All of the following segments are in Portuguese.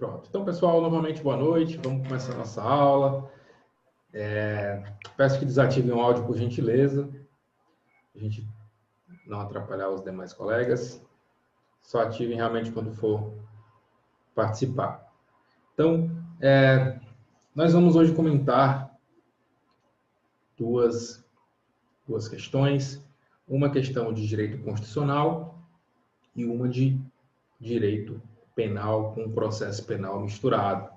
Pronto. Então, pessoal, novamente, boa noite. Vamos começar a nossa aula. Peço que desativem o áudio, por gentileza. A gente não atrapalhar os demais colegas. Só ativem realmente quando for participar. Então, nós vamos hoje comentar duas questões. Uma questão de direito constitucional e uma de direito penal com processo penal misturado.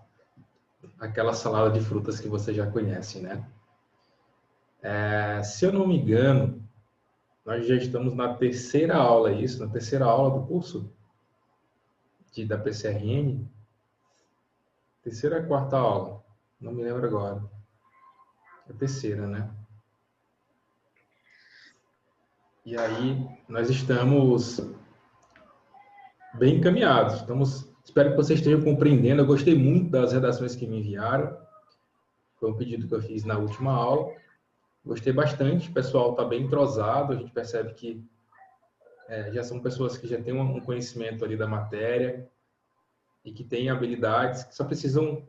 Aquela salada de frutas que você já conhece, né? Se eu não me engano, nós já estamos na terceira aula, na terceira aula do curso da PCRN. Terceira ou quarta aula? Não me lembro agora. É a terceira, né? E aí, nós estamos bem encaminhados. Espero que vocês estejam compreendendo. Eu gostei muito das redações que me enviaram. Foi um pedido que eu fiz na última aula. Gostei bastante. O pessoal está bem entrosado. A gente percebe que já são pessoas que já têm um conhecimento ali da matéria e que têm habilidades, que só precisam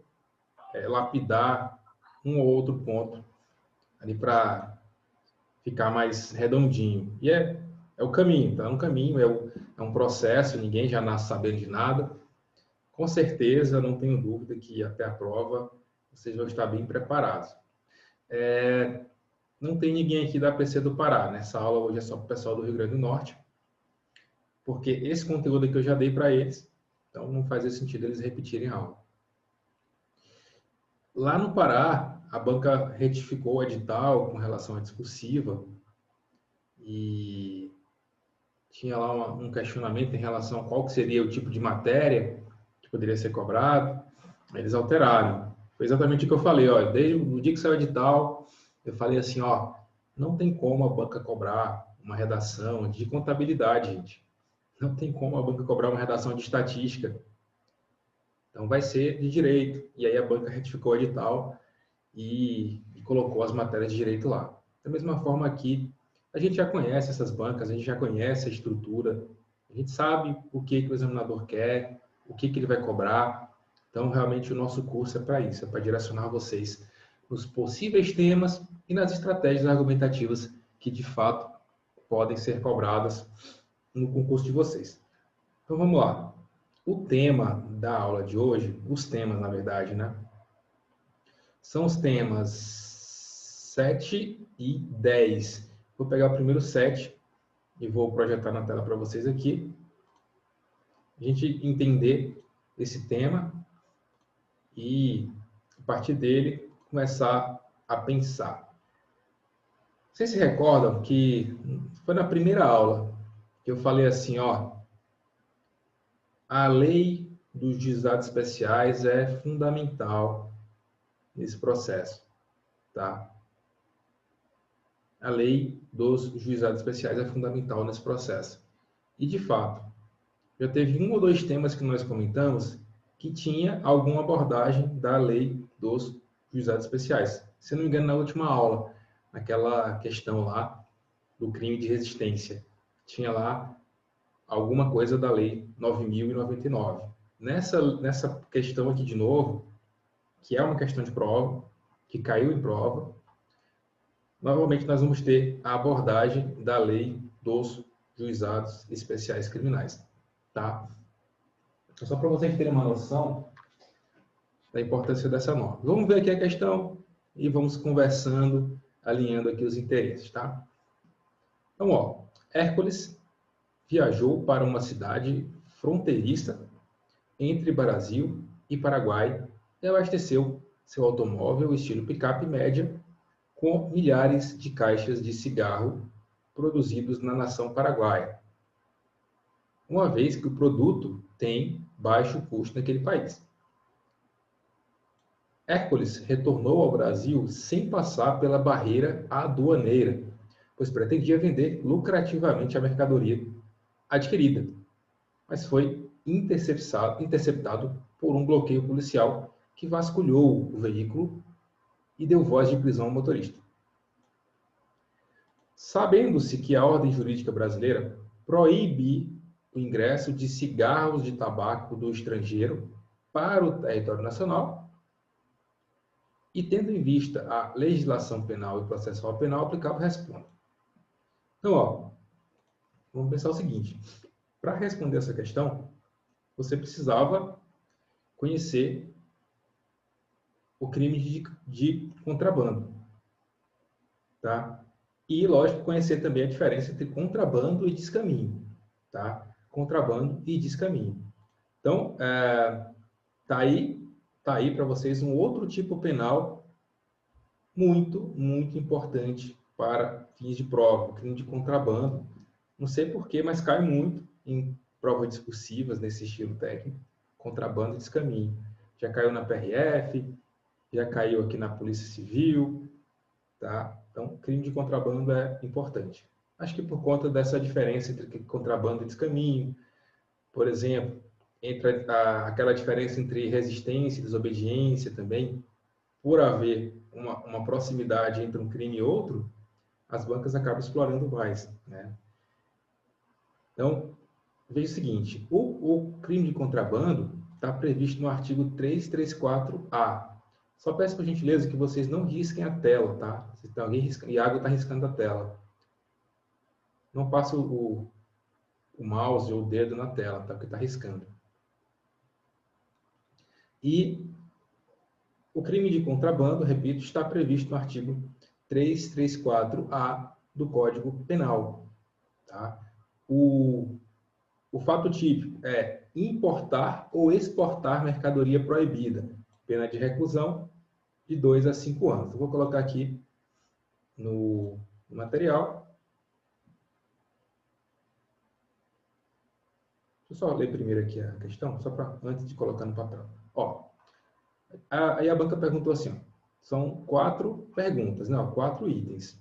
lapidar um ou outro ponto ali para ficar mais redondinho. E é o caminho, tá? É um caminho, é um processo, ninguém já nasce sabendo de nada. Com certeza, não tenho dúvida que até a prova vocês vão estar bem preparados. Não tem ninguém aqui da APC do Pará. Nessa aula hoje é só para o pessoal do Rio Grande do Norte, porque esse conteúdo aqui eu já dei para eles, então não fazia sentido eles repetirem a aula. Lá no Pará, a banca retificou o edital com relação à discursiva e tinha lá um questionamento em relação a qual que seria o tipo de matéria que poderia ser cobrado. Eles alteraram. Foi exatamente o que eu falei. Ó, desde o dia que saiu o edital, eu falei assim, ó, não tem como a banca cobrar uma redação de contabilidade, gente. Não tem como a banca cobrar uma redação de estatística. Então, vai ser de direito. E aí a banca retificou o edital e colocou as matérias de direito lá. Da mesma forma aqui, a gente já conhece essas bancas, a gente já conhece a estrutura, a gente sabe o que o examinador quer, o que ele vai cobrar. Então, realmente, o nosso curso é para isso, é para direcionar vocês nos possíveis temas e nas estratégias argumentativas que, de fato, podem ser cobradas no concurso de vocês. Então, vamos lá. O tema da aula de hoje, os temas, na verdade, né? São os temas 7 e 10. Vou pegar o primeiro 7 e vou projetar na tela para vocês aqui. A gente entender esse tema e, a partir dele, começar a pensar. Vocês se recordam que foi na primeira aula que eu falei assim, ó, a lei dos juizados especiais é fundamental nesse processo, tá? A lei dos juizados especiais é fundamental nesse processo. E, de fato, já teve um ou dois temas que nós comentamos que tinha alguma abordagem da lei dos juizados especiais. Se não me engano, na última aula, naquela questão lá do crime de resistência, tinha lá alguma coisa da lei 9.099. Nessa questão aqui de novo, que é uma questão de prova, que caiu em prova, novamente nós vamos ter a abordagem da lei dos juizados especiais criminais, tá? Só para vocês terem uma noção da importância dessa norma. Vamos ver aqui a questão e vamos conversando, alinhando aqui os interesses, tá? Então, ó, Hércules viajou para uma cidade fronteiriça entre Brasil e Paraguai e abasteceu seu automóvel estilo picape média com milhares de caixas de cigarro produzidos na nação paraguaia, uma vez que o produto tem baixo custo naquele país. Hércules retornou ao Brasil sem passar pela barreira aduaneira, pois pretendia vender lucrativamente a mercadoria adquirida, mas foi interceptado por um bloqueio policial que vasculhou o veículo e deu voz de prisão ao motorista. Sabendo-se que a ordem jurídica brasileira proíbe o ingresso de cigarros de tabaco do estrangeiro para o território nacional e, tendo em vista a legislação penal e processual penal aplicável, responda. Então, ó, vamos pensar o seguinte. Para responder essa questão, você precisava conhecer o crime de contrabando, tá? E, lógico, conhecer também a diferença entre contrabando e descaminho, tá? Contrabando e descaminho. Então, tá aí para vocês um outro tipo penal muito, muito importante para fins de prova, o crime de contrabando. Não sei porquê, mas cai muito em provas discursivas nesse estilo técnico, contrabando e descaminho. Já caiu na PRF, já caiu aqui na Polícia Civil, tá? Então, crime de contrabando é importante. Acho que por conta dessa diferença entre contrabando e descaminho, por exemplo, entre aquela diferença entre resistência e desobediência também, por haver uma proximidade entre um crime e outro, as bancas acabam explorando mais, né? Então, veja o seguinte, o crime de contrabando está previsto no artigo 334-A. Só peço por gentileza que vocês não risquem a tela, tá? Se tem alguém riscando, Iago está riscando a tela. Não passa o mouse ou o dedo na tela, tá? Porque está riscando. E o crime de contrabando, repito, está previsto no artigo 334-A do Código Penal, tá? O fato típico é importar ou exportar mercadoria proibida, pena de reclusão de 2 a 5 anos. Eu vou colocar aqui no material. Deixa eu só ler primeiro aqui a questão, só para antes de colocar no papel. Ó, aí a banca perguntou assim, ó, são 4 perguntas, não, 4 itens.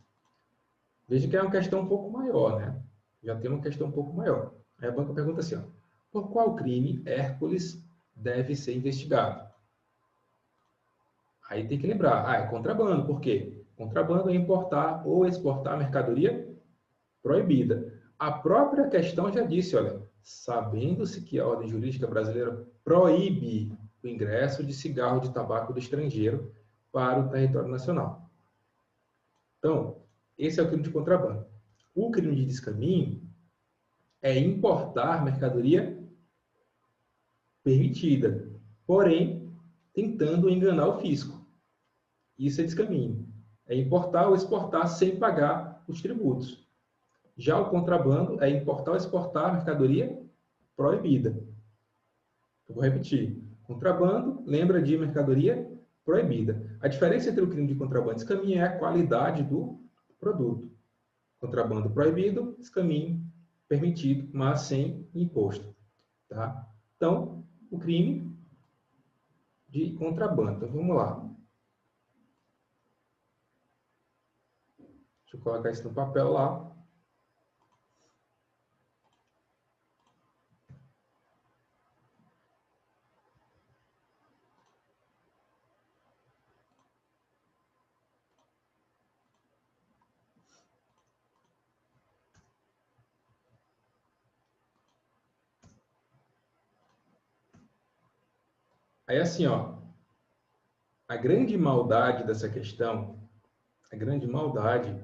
Veja que é uma questão um pouco maior, né? Já tem uma questão um pouco maior. Aí a banca pergunta assim, ó, por qual crime Hércules deve ser investigado? Aí tem que lembrar, é contrabando, por quê? Contrabando é importar ou exportar mercadoria proibida. A própria questão já disse, olha, sabendo-se que a ordem jurídica brasileira proíbe o ingresso de cigarro de tabaco do estrangeiro para o território nacional. Então, esse é o crime de contrabando. O crime de descaminho é importar mercadoria permitida, porém, tentando enganar o fisco. Isso é descaminho. É importar ou exportar sem pagar os tributos. Já o contrabando é importar ou exportar mercadoria proibida. Eu vou repetir. Contrabando, lembra de mercadoria proibida. A diferença entre o crime de contrabando e descaminho é a qualidade do produto. Contrabando proibido, descaminho permitido, mas sem imposto. Tá? Então, o crime de contrabando. Então, vamos lá. Deixa eu colocar isso no papel lá. Aí, assim, ó, a grande maldade dessa questão, a grande maldade,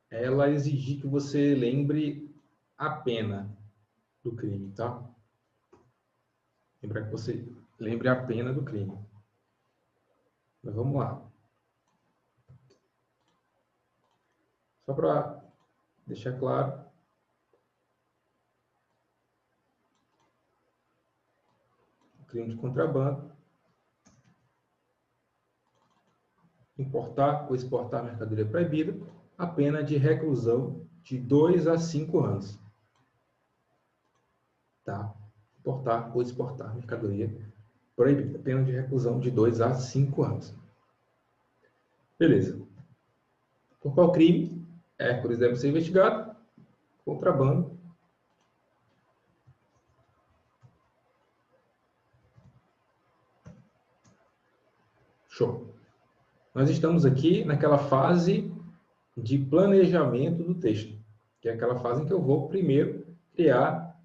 é ela exigir que você lembre a pena do crime, tá? Lembrar que você lembre a pena do crime. Mas vamos lá. Só para deixar claro. O crime de contrabando. Importar ou exportar mercadoria proibida. A pena de reclusão de 2 a 5 anos. Tá? Importar ou exportar mercadoria proibida. Pena de reclusão de 2 a 5 anos. Beleza. Por qual crime Hércules deve ser investigado? Contrabando. Show. Nós estamos aqui naquela fase de planejamento do texto, que é aquela fase em que eu vou primeiro criar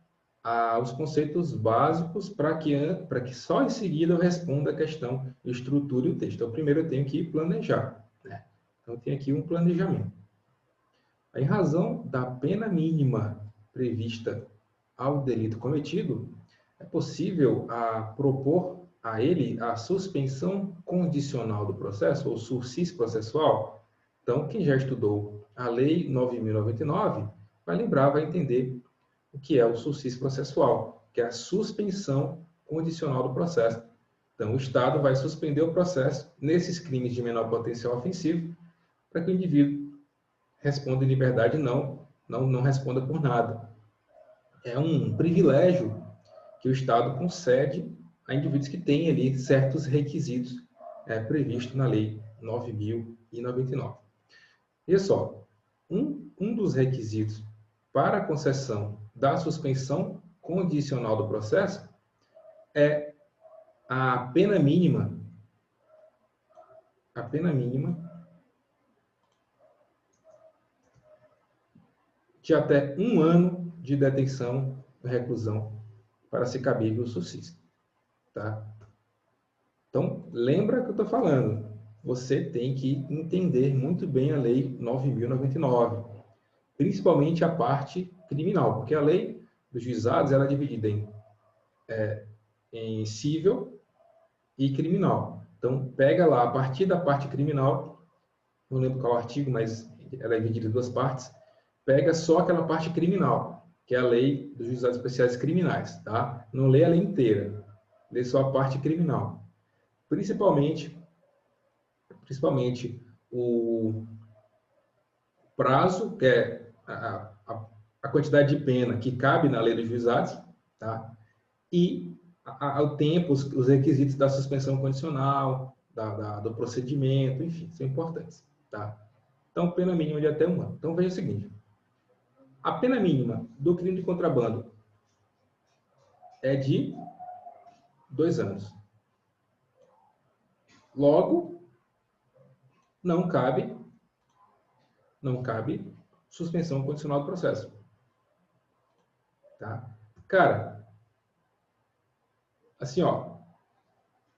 os conceitos básicos para que só em seguida eu responda a questão de estrutura e o texto. Então, primeiro eu tenho que planejar, né? Então, tem aqui um planejamento. Em razão da pena mínima prevista ao delito cometido, é possível propor a ele a suspensão condicional do processo, ou sursis processual. Então, quem já estudou a Lei 9.099 vai lembrar, vai entender o que é o sursis processual, que é a suspensão condicional do processo. Então, o Estado vai suspender o processo nesses crimes de menor potencial ofensivo para que o indivíduo responda em liberdade e não responda por nada. É um privilégio que o Estado concede a indivíduos que têm ali certos requisitos previstos na Lei 9.099. Veja só, um dos requisitos para a concessão da suspensão condicional do processo é a pena mínima de até 1 ano de detenção ou reclusão para ser cabível o sursis. Tá? Então, lembra que eu estou falando. Você tem que entender muito bem a Lei 9.099, principalmente a parte criminal, porque a lei dos juizados ela é dividida em civil e criminal. Então, pega lá, a partir da parte criminal, não lembro qual artigo, mas ela é dividida em 2 partes, pega só aquela parte criminal, que é a lei dos juizados especiais criminais, tá? Não lê a lei inteira, lê só a parte criminal. Principalmente o prazo, que é a quantidade de pena que cabe na lei dos juizados, tá? E o tempo, os requisitos da suspensão condicional, do procedimento, enfim, são importantes, tá? Então, pena mínima de até 1 ano. Então, veja o seguinte. A pena mínima do crime de contrabando é de 2 anos. Logo, não cabe suspensão condicional do processo. Tá? Cara, assim, ó,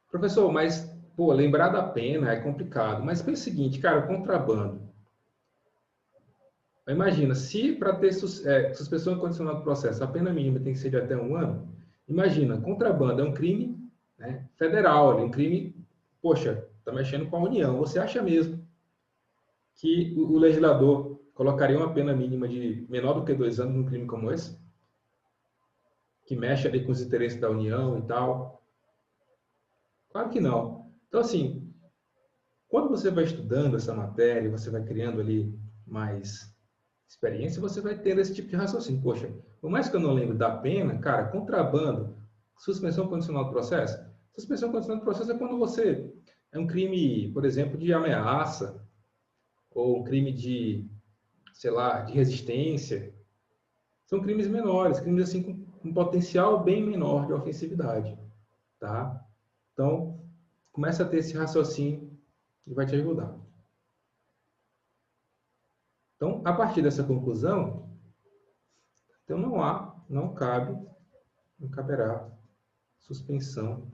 professor, mas, pô, lembrar da pena é complicado. Mas pensa o seguinte, cara, contrabando. Imagina, se para ter suspensão condicional do processo, a pena mínima tem que ser de até 1 ano, imagina, contrabando é um crime, né, federal, é um crime, poxa, está mexendo com a União. Você acha mesmo que o legislador colocaria uma pena mínima de menor do que 2 anos num crime como esse? Que mexe ali com os interesses da União e tal? Claro que não. Então, assim, quando você vai estudando essa matéria, você vai criando ali mais experiência, você vai tendo esse tipo de raciocínio. Poxa, por mais que eu não lembre da pena, cara, contrabando, suspensão condicional do processo. Suspensão condicional do processo é quando você é um crime, por exemplo, de ameaça, ou um crime de, sei lá, de resistência. São crimes menores, crimes assim com um potencial bem menor de ofensividade, tá? Então, começa a ter esse raciocínio que vai te ajudar. Então, a partir dessa conclusão, então não caberá suspensão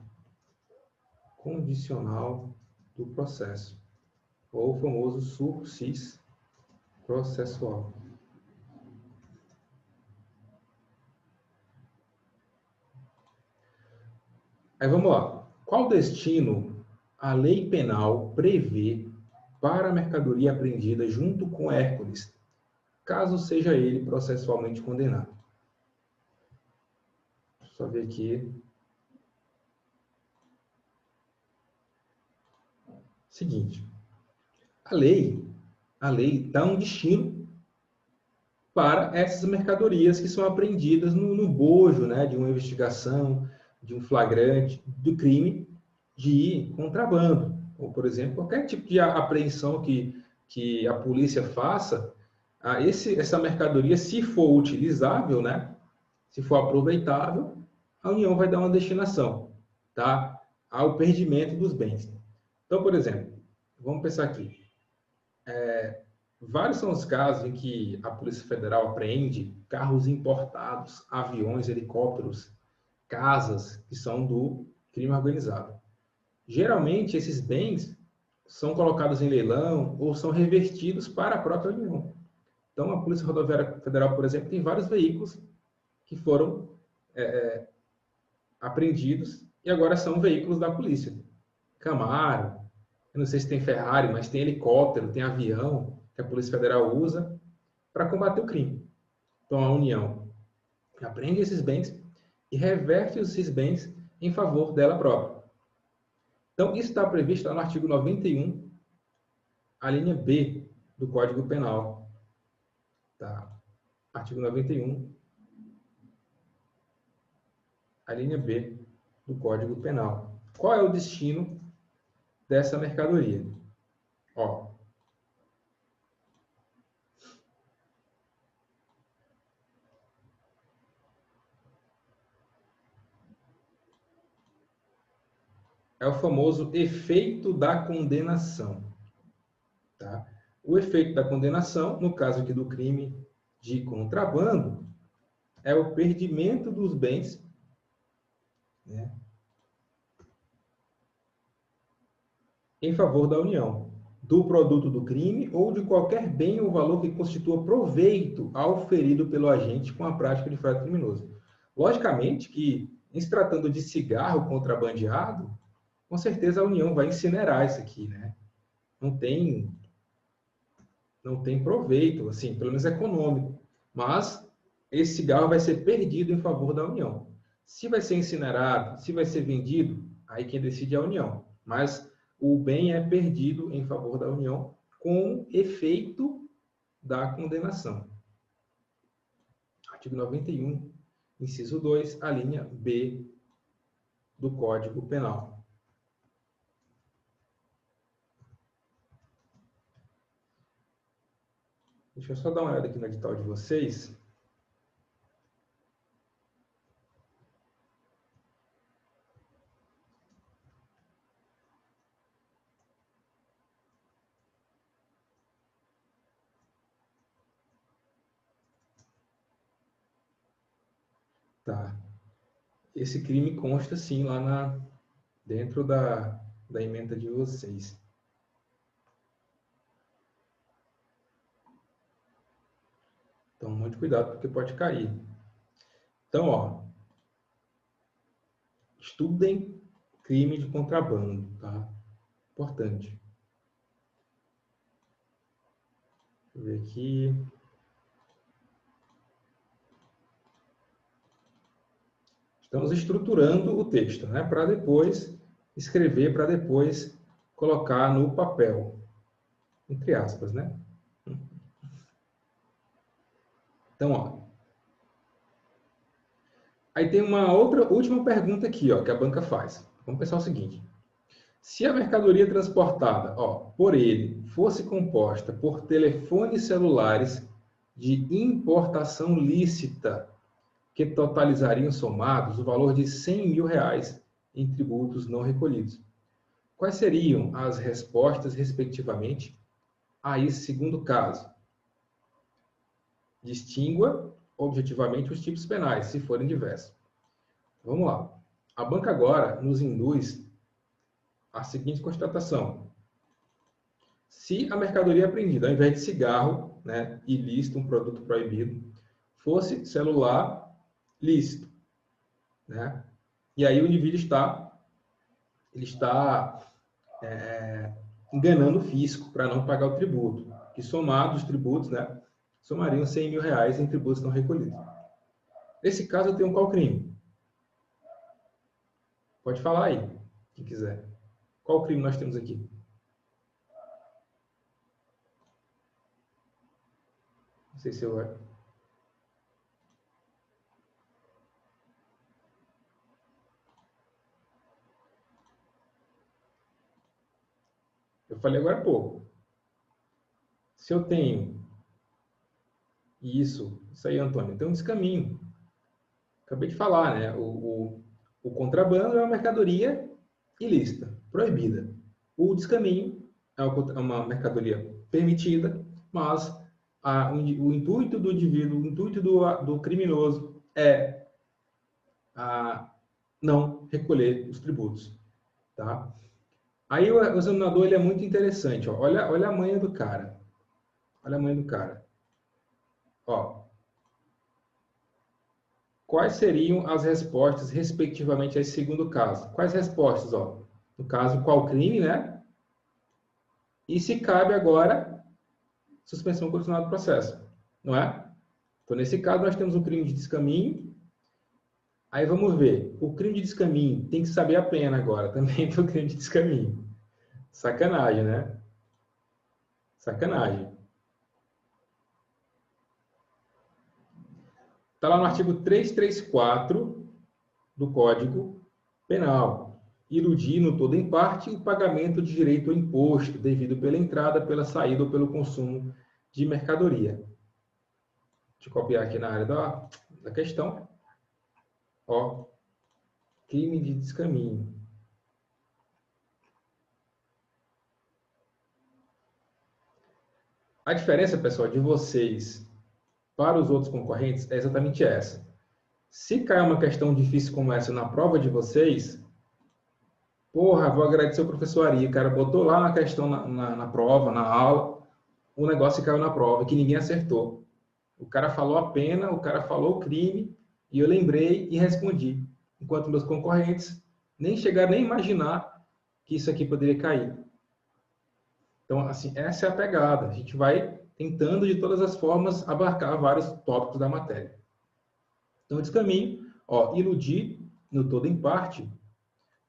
condicional do processo, ou o famoso sursis processual. Aí vamos lá. Qual destino a lei penal prevê para a mercadoria apreendida junto com Hércules, caso seja ele processualmente condenado? Deixa eu só ver aqui. Seguinte. A lei dá um destino para essas mercadorias que são apreendidas no bojo, né, de uma investigação, de um flagrante, do crime de contrabando. Ou, por exemplo, qualquer tipo de apreensão que a polícia faça, essa mercadoria, se for utilizável, né, se for aproveitável, a União vai dar uma destinação, tá, ao perdimento dos bens. Então, por exemplo, vamos pensar aqui. Vários são os casos em que a Polícia Federal apreende carros importados, aviões, helicópteros, casas que são do crime organizado. Geralmente, esses bens são colocados em leilão ou são revertidos para a própria União. Então, a Polícia Rodoviária Federal, por exemplo, tem vários veículos que foram apreendidos e agora são veículos da polícia. Camaro, eu não sei se tem Ferrari, mas tem helicóptero, tem avião que a Polícia Federal usa para combater o crime. Então, a União apreende esses bens e reverte esses bens em favor dela própria. Então, isso está previsto lá no artigo 91, a linha B do Código Penal. Tá? Artigo 91, a linha B do Código Penal. Qual é o destino dessa mercadoria? Ó, é o famoso efeito da condenação. Tá? O efeito da condenação, no caso aqui do crime de contrabando, é o perdimento dos bens, né, em favor da União, do produto do crime ou de qualquer bem ou valor que constitua proveito auferido pelo agente com a prática de fato criminoso. Logicamente que, em se tratando de cigarro contrabandeado, com certeza a União vai incinerar isso aqui, né? Não tem proveito, assim, pelo menos econômico. Mas esse cigarro vai ser perdido em favor da União. Se vai ser incinerado, se vai ser vendido, aí quem decide é a União. Mas o bem é perdido em favor da União com efeito da condenação. Artigo 91, inciso 2, a linha B do Código Penal. Deixa eu só dar uma olhada aqui no edital de vocês. Tá. Esse crime consta, sim, lá dentro da emenda de vocês. Então, muito cuidado, porque pode cair. Então, ó, estudem crime de contrabando, tá? Importante. Deixa eu ver aqui. Estamos estruturando o texto, né? Para depois escrever, para depois colocar no papel. Entre aspas, né? Então, ó. Aí tem uma outra última pergunta aqui, ó, que a banca faz. Vamos pensar o seguinte. Se a mercadoria transportada, ó, por ele fosse composta por telefones celulares de importação lícita, que totalizariam somados o valor de R$100 mil em tributos não recolhidos. Quais seriam as respostas, respectivamente, a esse segundo caso? Distingua objetivamente os tipos penais, se forem diversos. Vamos lá. A banca agora nos induz a seguinte constatação. Se a mercadoria apreendida, ao invés de cigarro, né, ilícito, um produto proibido, fosse celular lícito, né? E aí o indivíduo está enganando o fisco para não pagar o tributo, que somados os tributos, né, somariam R$100 mil em tributos não recolhidos. Nesse caso, eu tenho qual crime? Pode falar aí, quem quiser. Qual crime nós temos aqui? Não sei se eu... Eu falei agora há pouco. Se eu tenho isso aí, Antônio, tem um descaminho. Acabei de falar, né? O contrabando é uma mercadoria ilícita, proibida. O descaminho é uma mercadoria permitida, mas o intuito do indivíduo, o intuito do criminoso é não recolher os tributos, tá? Aí o examinador ele é muito interessante, ó. Olha a manha do cara. Olha a manha do cara. Ó, quais seriam as respostas respectivamente a esse segundo caso? Quais respostas, ó? No caso, qual crime, né? E se cabe agora suspensão condicional do processo, não é? Então, nesse caso, nós temos o crime de descaminho. Aí vamos ver. O crime de descaminho tem que saber a pena agora. Também tem o crime de descaminho. Sacanagem, né? Sacanagem. Está lá no artigo 334 do Código Penal. Iludir no todo em parte o pagamento de direito ao imposto devido pela entrada, pela saída ou pelo consumo de mercadoria. Deixa eu copiar aqui na área da questão. Ó, crime de descaminho. A diferença, pessoal, de vocês para os outros concorrentes é exatamente essa. Se cair uma questão difícil como essa na prova de vocês, porra, vou agradecer o professor Ari, o cara botou lá na questão na prova, na aula, o negócio caiu na prova, que ninguém acertou. O cara falou a pena, o cara falou o crime, e eu lembrei e respondi. Enquanto meus concorrentes nem chegaram nem a imaginar que isso aqui poderia cair. Então, assim, essa é a pegada. A gente vai tentando, de todas as formas, abarcar vários tópicos da matéria. Então, esse caminho, ó, iludir, no todo em parte,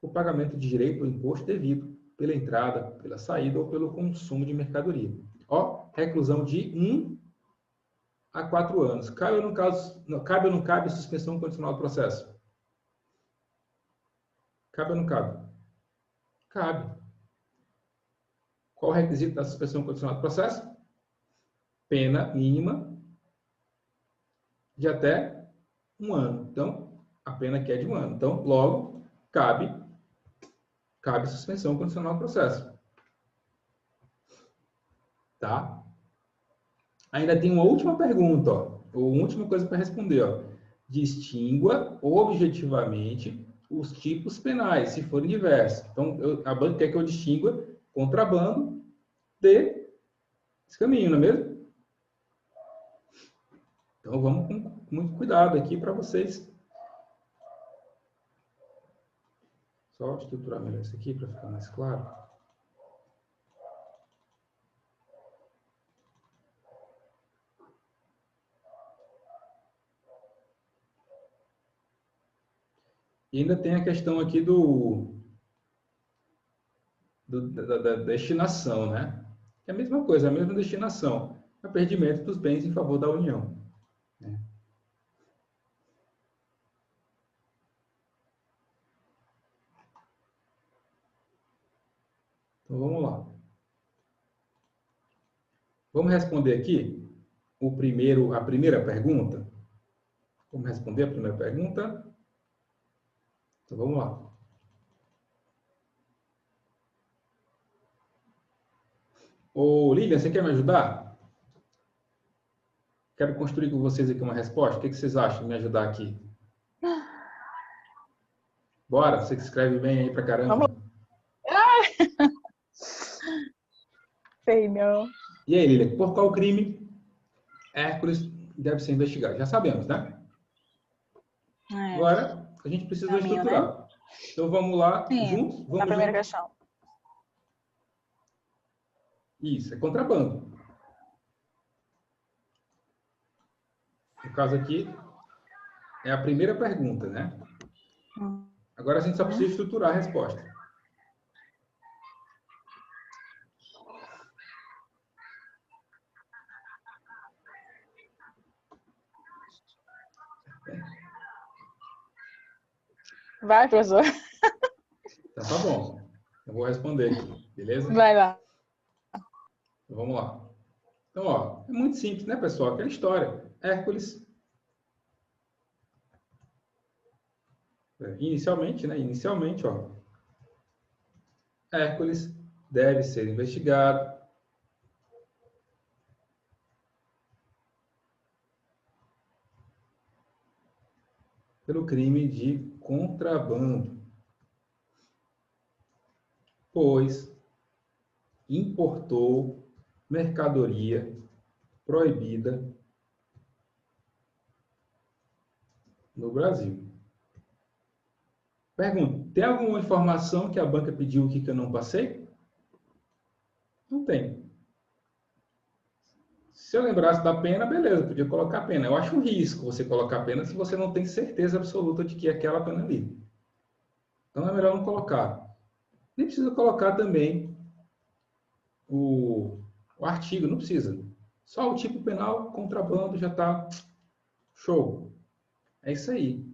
o pagamento de direito ao imposto devido pela entrada, pela saída ou pelo consumo de mercadoria. Ó, reclusão de 1 a 4 anos. Cabe ou não cabe suspensão condicional do processo? Cabe ou não cabe? Cabe. Qual o requisito da suspensão condicional do processo? Pena mínima de até 1 ano. Então, a pena aqui é de 1 ano. Então, logo, cabe suspensão condicional do processo. Tá? Ainda tem uma última pergunta, ó. Ou última coisa para responder, ó. Distingua objetivamente os tipos penais, se forem diversos. Então, a banca quer que eu distingua contrabando de descaminho, não é mesmo? Então, vamos com muito cuidado aqui para vocês. Só estruturar melhor isso aqui para ficar mais claro. E ainda tem a questão aqui da destinação, né? É a mesma coisa, a mesma destinação. É o perdimento dos bens em favor da União. Né? Então, vamos lá. Vamos responder aqui a primeira pergunta? Vamos responder a primeira pergunta? Então, vamos lá. Ô, Lilian, você quer me ajudar? Quero construir com vocês aqui uma resposta. O que vocês acham de me ajudar aqui? Bora, você que escreve bem aí pra caramba. Sei, não. E aí, Lilian, por qual crime Hércules deve ser investigado? Já sabemos, né? Agora, a gente precisa estruturar. Né? Então, vamos lá, juntos. Vamos na primeira questão. Isso, é contrabando. No caso aqui, é a primeira pergunta, né? Agora a gente só precisa estruturar a resposta. Vai, professor. Então, tá bom. Eu vou responder aqui, beleza? Vai lá. Então, vamos lá. Então, ó, é muito simples, né, pessoal? Aquela história. Hércules. Inicialmente, né? Inicialmente, ó. Hércules deve ser investigado pelo crime de contrabando, pois importou mercadoria proibida no Brasil. Pergunta, tem alguma informação que a banca pediu aqui que eu não passei? Não tem. Se eu lembrasse da pena, beleza, podia colocar a pena. Eu acho um risco você colocar a pena se você não tem certeza absoluta de que é aquela pena ali. Então é melhor não colocar. Nem precisa colocar também o artigo, não precisa. Só o tipo penal, contrabando, já está show. É isso aí.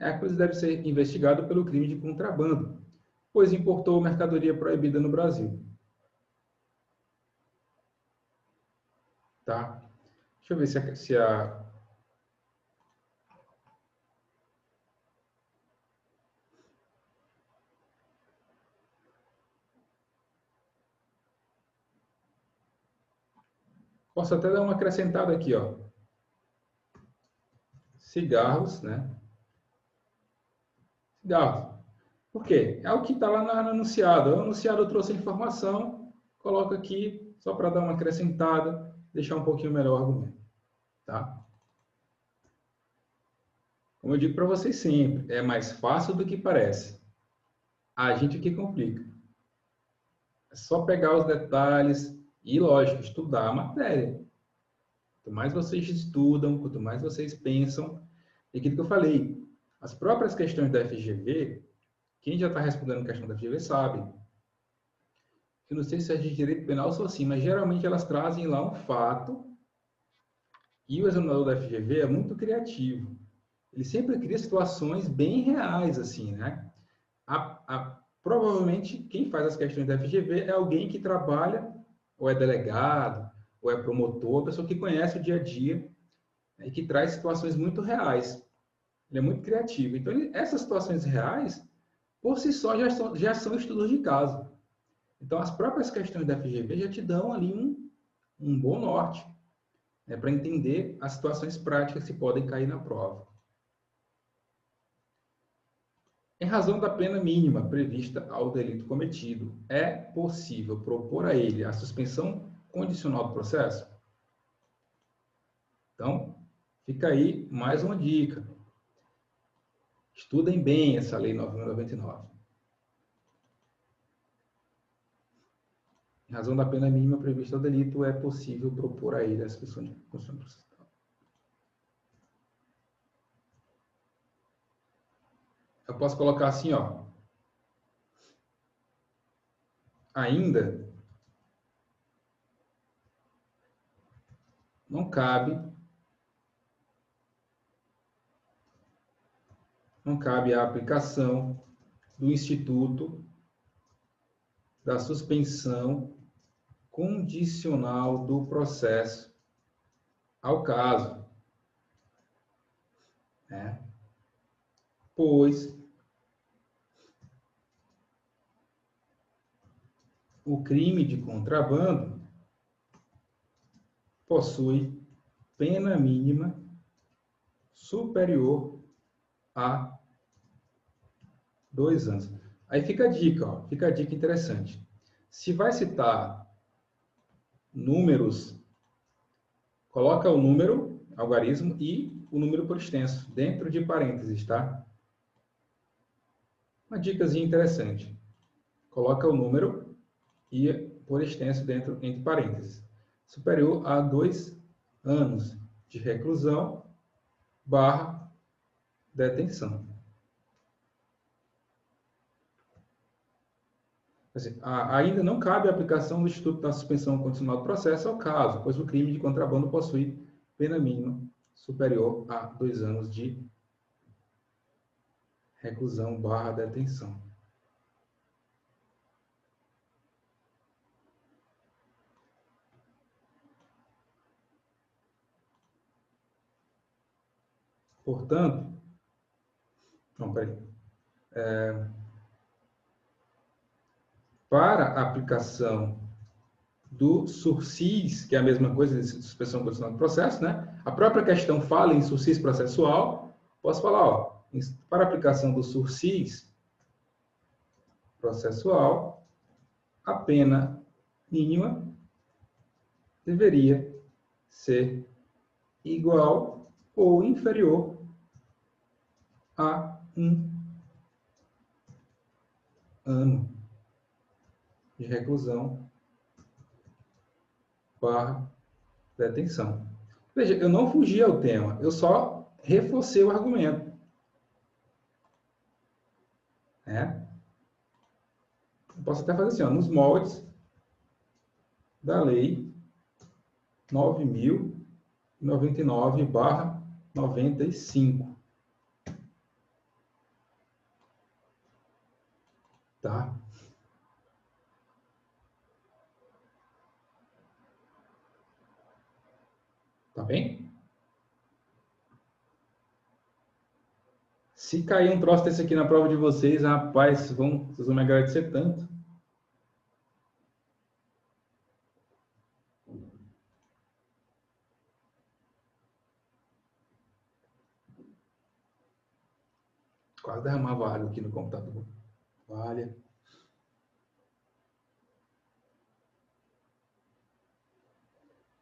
A coisa deve ser investigada pelo crime de contrabando, pois importou mercadoria proibida no Brasil. Tá? Deixa eu ver se a... Posso até dar uma acrescentada aqui, ó. Cigarros, né? Cigarros. Por quê? É o que está lá no anunciado. O anunciado trouxe a informação, coloca aqui, só para dar uma acrescentada, deixar um pouquinho melhor o argumento. Tá? Como eu digo para vocês sempre, é mais fácil do que parece. A gente aqui complica. É só pegar os detalhes e, lógico, estudar a matéria. Quanto mais vocês estudam, quanto mais vocês pensam, é aquilo que eu falei. As próprias questões da FGV, quem já está respondendo a questão da FGV sabe. Eu não sei se é de direito penal ou assim, mas geralmente elas trazem lá um fato e o examinador da FGV é muito criativo. Ele sempre cria situações bem reais, assim, né? Provavelmente, quem faz as questões da FGV é alguém que trabalha, ou é delegado, ou é promotor, pessoa que conhece o dia a dia, né, e que traz situações muito reais. Ele é muito criativo. Então, essas situações reais, por si só, já são estudos de caso. Então, as próprias questões da FGV já te dão ali um bom norte, né, para entender as situações práticas que podem cair na prova. Em razão da pena mínima prevista ao delito cometido, é possível propor a ele a suspensão condicional do processo? Então, fica aí mais uma dica. Estudem bem essa Lei 9.099. Em razão da pena mínima prevista ao delito, é possível propor a ele a suspensão condicional do processo. Eu posso colocar assim, ó. Ainda não cabe a aplicação do instituto da suspensão condicional do processo ao caso, né? Pois o crime de contrabando possui pena mínima superior a 2 anos. Aí fica a dica, ó, fica a dica interessante. Se vai citar números, coloca o número, algarismo, e o número por extenso, dentro de parênteses, tá? Uma dicasinha interessante. Coloca o número e por extenso dentro, entre parênteses. Superior a 2 anos de reclusão / detenção. Assim, ainda não cabe a aplicação do Instituto da Suspensão Condicional do Processo ao caso, pois o crime de contrabando possui pena mínima superior a 2 anos de reclusão / detenção. Portanto, não, peraí. Para a aplicação do sursis, que é a mesma coisa de suspensão condicional do processo, né? A própria questão fala em sursis processual, Posso falar, ó, para aplicação do sursis processual, a pena mínima deveria ser igual ou inferior a 1 ano de reclusão barra detenção. Veja, eu não fugi ao tema, eu só reforcei o argumento. Né? Eu posso até fazer assim, ó, nos moldes da lei 9.099/95. Tá? Tá bem? Se cair um troço desse aqui na prova de vocês, rapaz, vocês vão me agradecer tanto. Quase derramava água aqui no computador. Olha.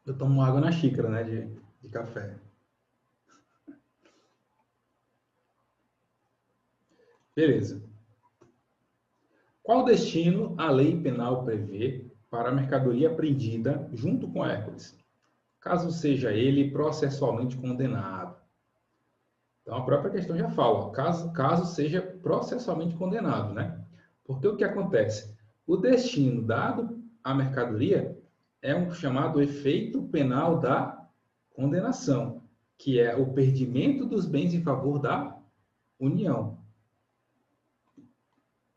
Eu tomo água na xícara, né, de café. Beleza. Qual destino a lei penal prevê para a mercadoria apreendida junto com Hércules, caso seja ele processualmente condenado? Então, a própria questão já fala, caso seja processualmente condenado, né? Porque o que acontece? O destino dado à mercadoria é um chamado efeito penal da condenação, que é o perdimento dos bens em favor da União.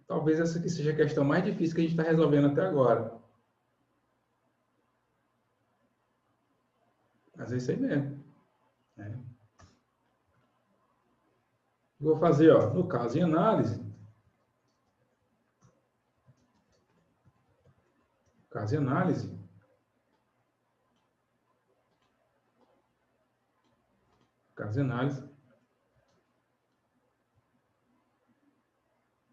Talvez essa aqui seja a questão mais difícil que a gente está resolvendo até agora. Mas é isso aí mesmo. Né? Vou fazer, ó, no caso em análise. Caso em análise. Caso em análise.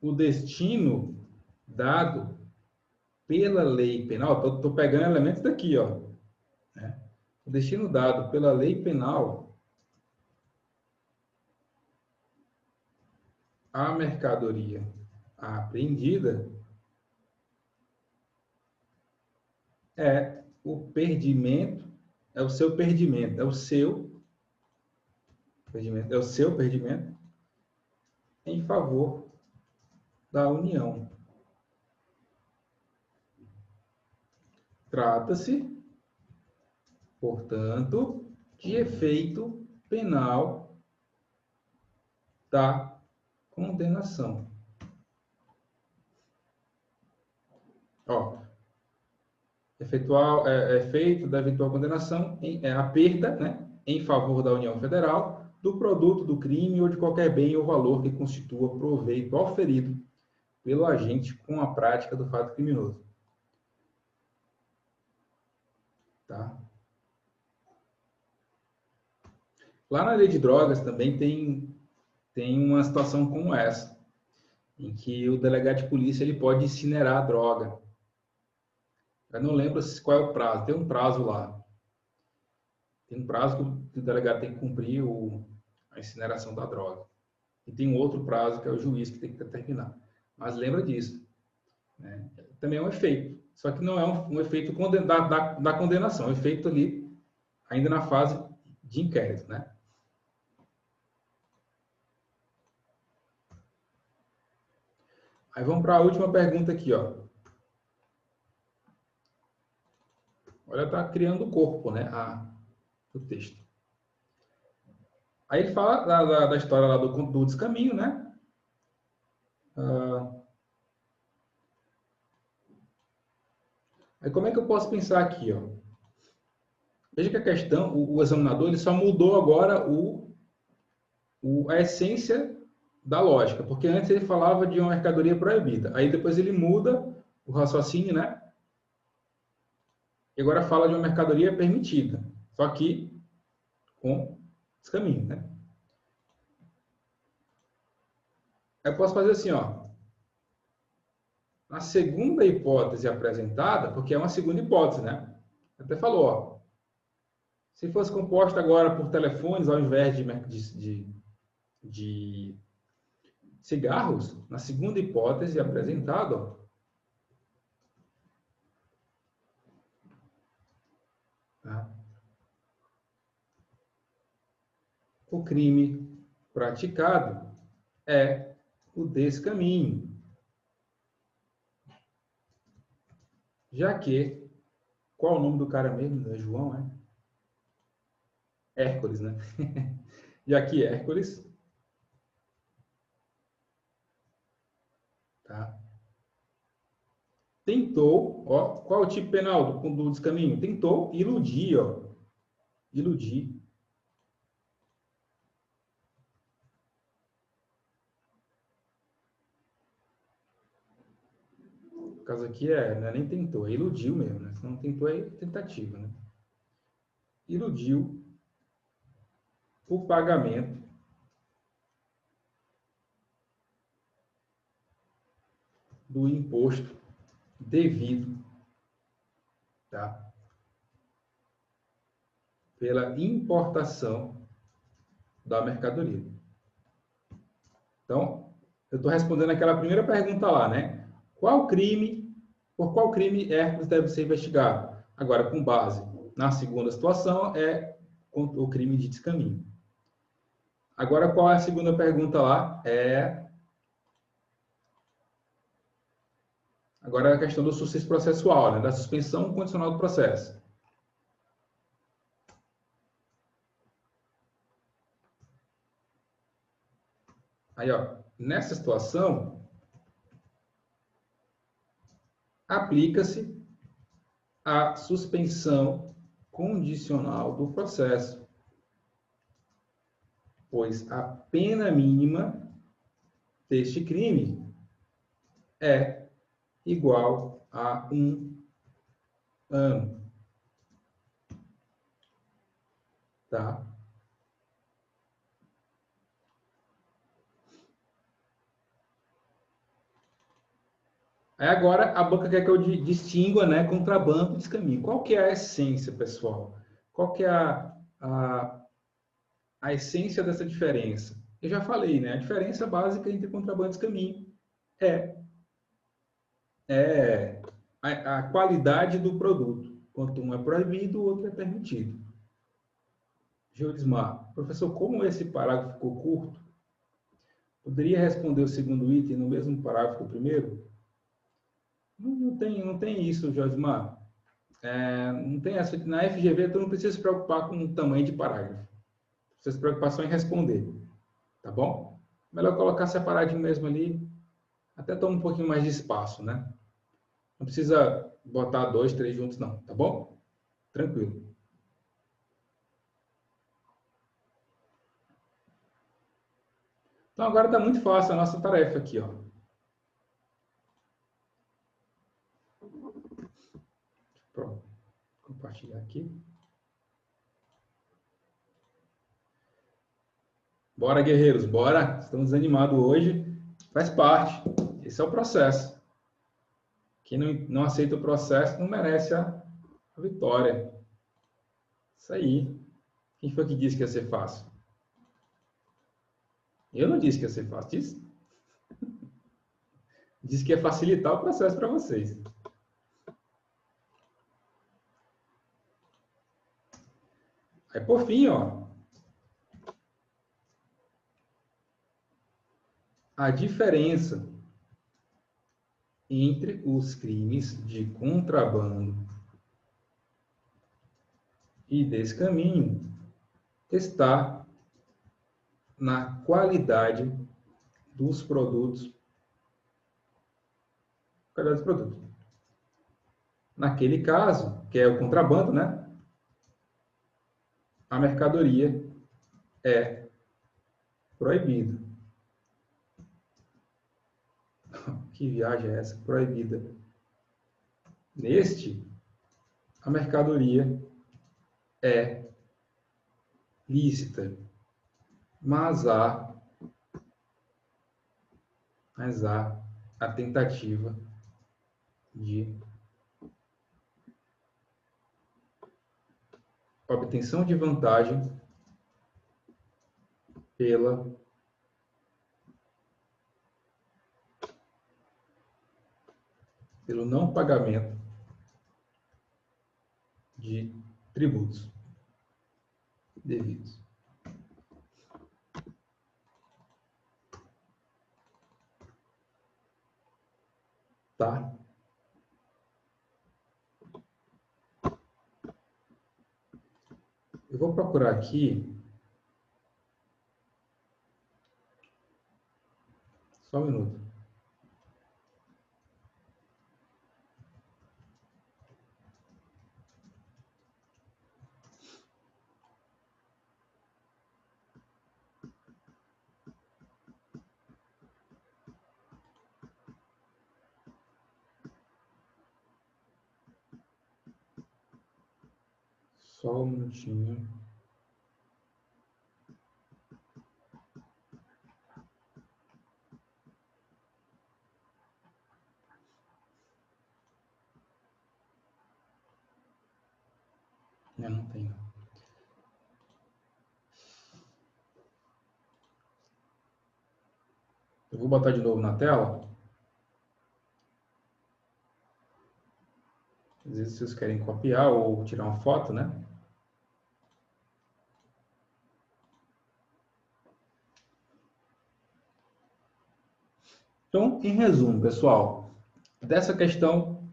O destino dado pela lei penal, estou pegando elementos daqui, ó. Né? O destino dado pela lei penal à mercadoria apreendida é o perdimento, é o seu perdimento, é o seu perdimento em favor da União. Trata-se, portanto, de efeito penal da condenação. Ó, efeito da eventual condenação é a perda, né, em favor da União Federal do produto do crime ou de qualquer bem ou valor que constitua proveito auferido pelo agente com a prática do fato criminoso. Tá? Lá na lei de drogas também tem uma situação como essa, em que o delegado de polícia ele pode incinerar a droga. Eu não lembro qual é o prazo, tem um prazo lá. Tem um prazo que o delegado tem que cumprir a incineração da droga. E tem um outro prazo que é o juiz que tem que determinar. Mas lembra disso. Né? Também é um efeito. Só que não é um efeito da condenação. É um efeito ali ainda na fase de inquérito. Né? Aí vamos para a última pergunta aqui. Ó. Olha, está criando o corpo, né? O texto. Aí ele fala da história lá do descaminho, né? Aí como é que eu posso pensar aqui, ó? Veja que a questão, o examinador, ele só mudou agora a essência da lógica, porque antes ele falava de uma mercadoria proibida, aí depois ele muda o raciocínio, né? E agora fala de uma mercadoria permitida, só que com descaminho, né? Eu posso fazer assim, ó. Na segunda hipótese apresentada, porque é uma segunda hipótese, né? Até falou, ó. Se fosse composta agora por telefones ao invés de cigarros, na segunda hipótese apresentada, ó, tá? O crime praticado é o descaminho. Já que, qual é o nome do cara mesmo? É João, é? Hércules, né? Já que Hércules, tá? Tentou, ó, qual é o tipo penal do descaminho? Tentou iludir, ó. Iludir. No caso aqui não é nem tentou, é iludiu mesmo, né? Se não tentou, é tentativa, né? Iludiu o pagamento do imposto devido, tá? Pela importação da mercadoria. Então, eu estou respondendo aquela primeira pergunta lá, né? Por qual crime Hércules deve ser investigado? Agora, com base na segunda situação, é o crime de descaminho. Agora, qual é a segunda pergunta lá? Agora é a questão do sucesso processual, né? Da suspensão condicional do processo. Aí, ó, nessa situação, aplica-se a suspensão condicional do processo, pois a pena mínima deste crime é igual a 1 ano. Tá? Aí agora a banca quer que eu distingua, né, contrabando e descaminho. Qual que é a essência, pessoal? Qual que é a essência dessa diferença? Eu já falei, né? A diferença básica entre contrabando e descaminho é, a qualidade do produto. Quanto um é proibido, o outro é permitido. Gildismar, professor, como esse parágrafo ficou curto, poderia responder o segundo item no mesmo parágrafo do primeiro? Não tem isso, Josmar. Não tem essa. Na FGV, tu não precisa se preocupar com o tamanho de parágrafo. Precisa se preocupar só em responder. Tá bom? Melhor colocar separadinho mesmo ali. Até toma um pouquinho mais de espaço, né? Não precisa botar 2, 3 juntos, não. Tá bom? Tranquilo. Então, agora está muito fácil a nossa tarefa aqui, ó. Pronto. Vou compartilhar aqui. Bora, guerreiros, bora. Estamos desanimados hoje. Faz parte. Esse é o processo. Quem não aceita o processo não merece a vitória. Isso aí. Quem foi que disse que ia ser fácil? Eu não disse que ia ser fácil. Disse que ia facilitar o processo para vocês. Aí, por fim, ó, a diferença entre os crimes de contrabando e descaminho está na qualidade dos produtos. Naquele caso, que é o contrabando, né? A mercadoria é proibida. Que viagem é essa? Proibida. Neste, a mercadoria é lícita, mas há mas há a tentativa de obtenção de vantagem pelo não pagamento de tributos devidos. Tá? Eu vou procurar aqui. Só um minuto. Só um minutinho. Não tem. Eu vou botar de novo na tela. Às vezes vocês querem copiar ou tirar uma foto, né? Então, em resumo, pessoal, dessa questão,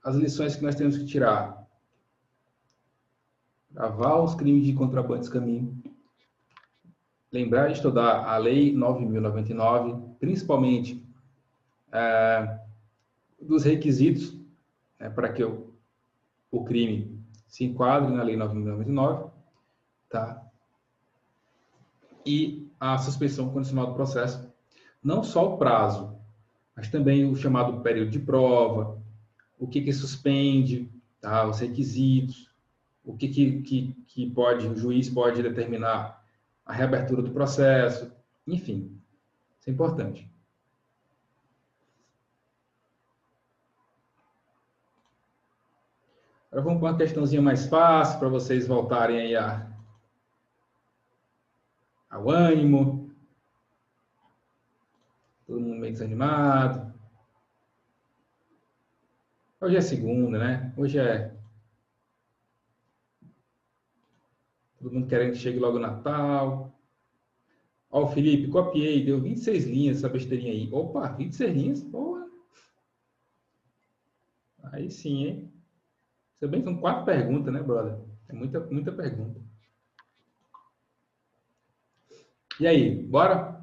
as lições que nós temos que tirar: gravar os crimes de contrabando de caminho, lembrar de estudar a Lei 9.099, principalmente dos requisitos para que o crime se enquadre na Lei 9.099, tá? E a suspensão condicional do processo, não só o prazo, mas também o chamado período de prova, o que suspende, tá? Os requisitos, o que pode, o juiz pode determinar a reabertura do processo, enfim, isso é importante. Agora vamos para uma questãozinha mais fácil, para vocês voltarem aí ao ânimo. Todo mundo meio desanimado. Hoje é segunda, né? Hoje é... Todo mundo querendo que chegue logo o Natal. Ó, o Felipe, copiei, deu 26 linhas essa besteirinha aí. Opa, 26 linhas? Porra. Aí sim, hein? Se bem que são 4 perguntas, né, brother? É muita pergunta. E aí, bora?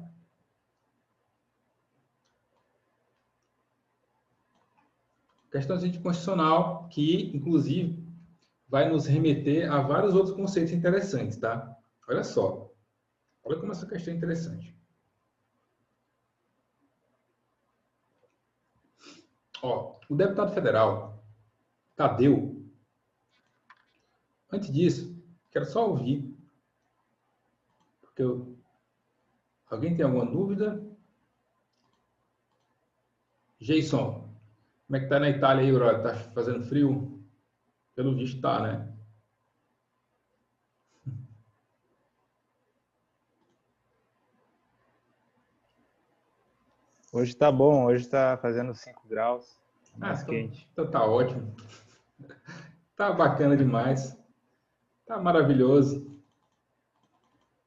Questãozinha de constitucional que, inclusive, vai nos remeter a vários outros conceitos interessantes, tá? Olha só. Olha como essa questão é interessante. Ó, o deputado federal, Tadeu, antes disso, quero só ouvir, porque alguém tem alguma dúvida? Jason, como é que tá na Itália aí, brother? Tá fazendo frio? Pelo visto tá, né? Hoje tá bom, hoje tá fazendo 5 graus, mais quente. Então tá ótimo. Tá bacana demais. Tá maravilhoso.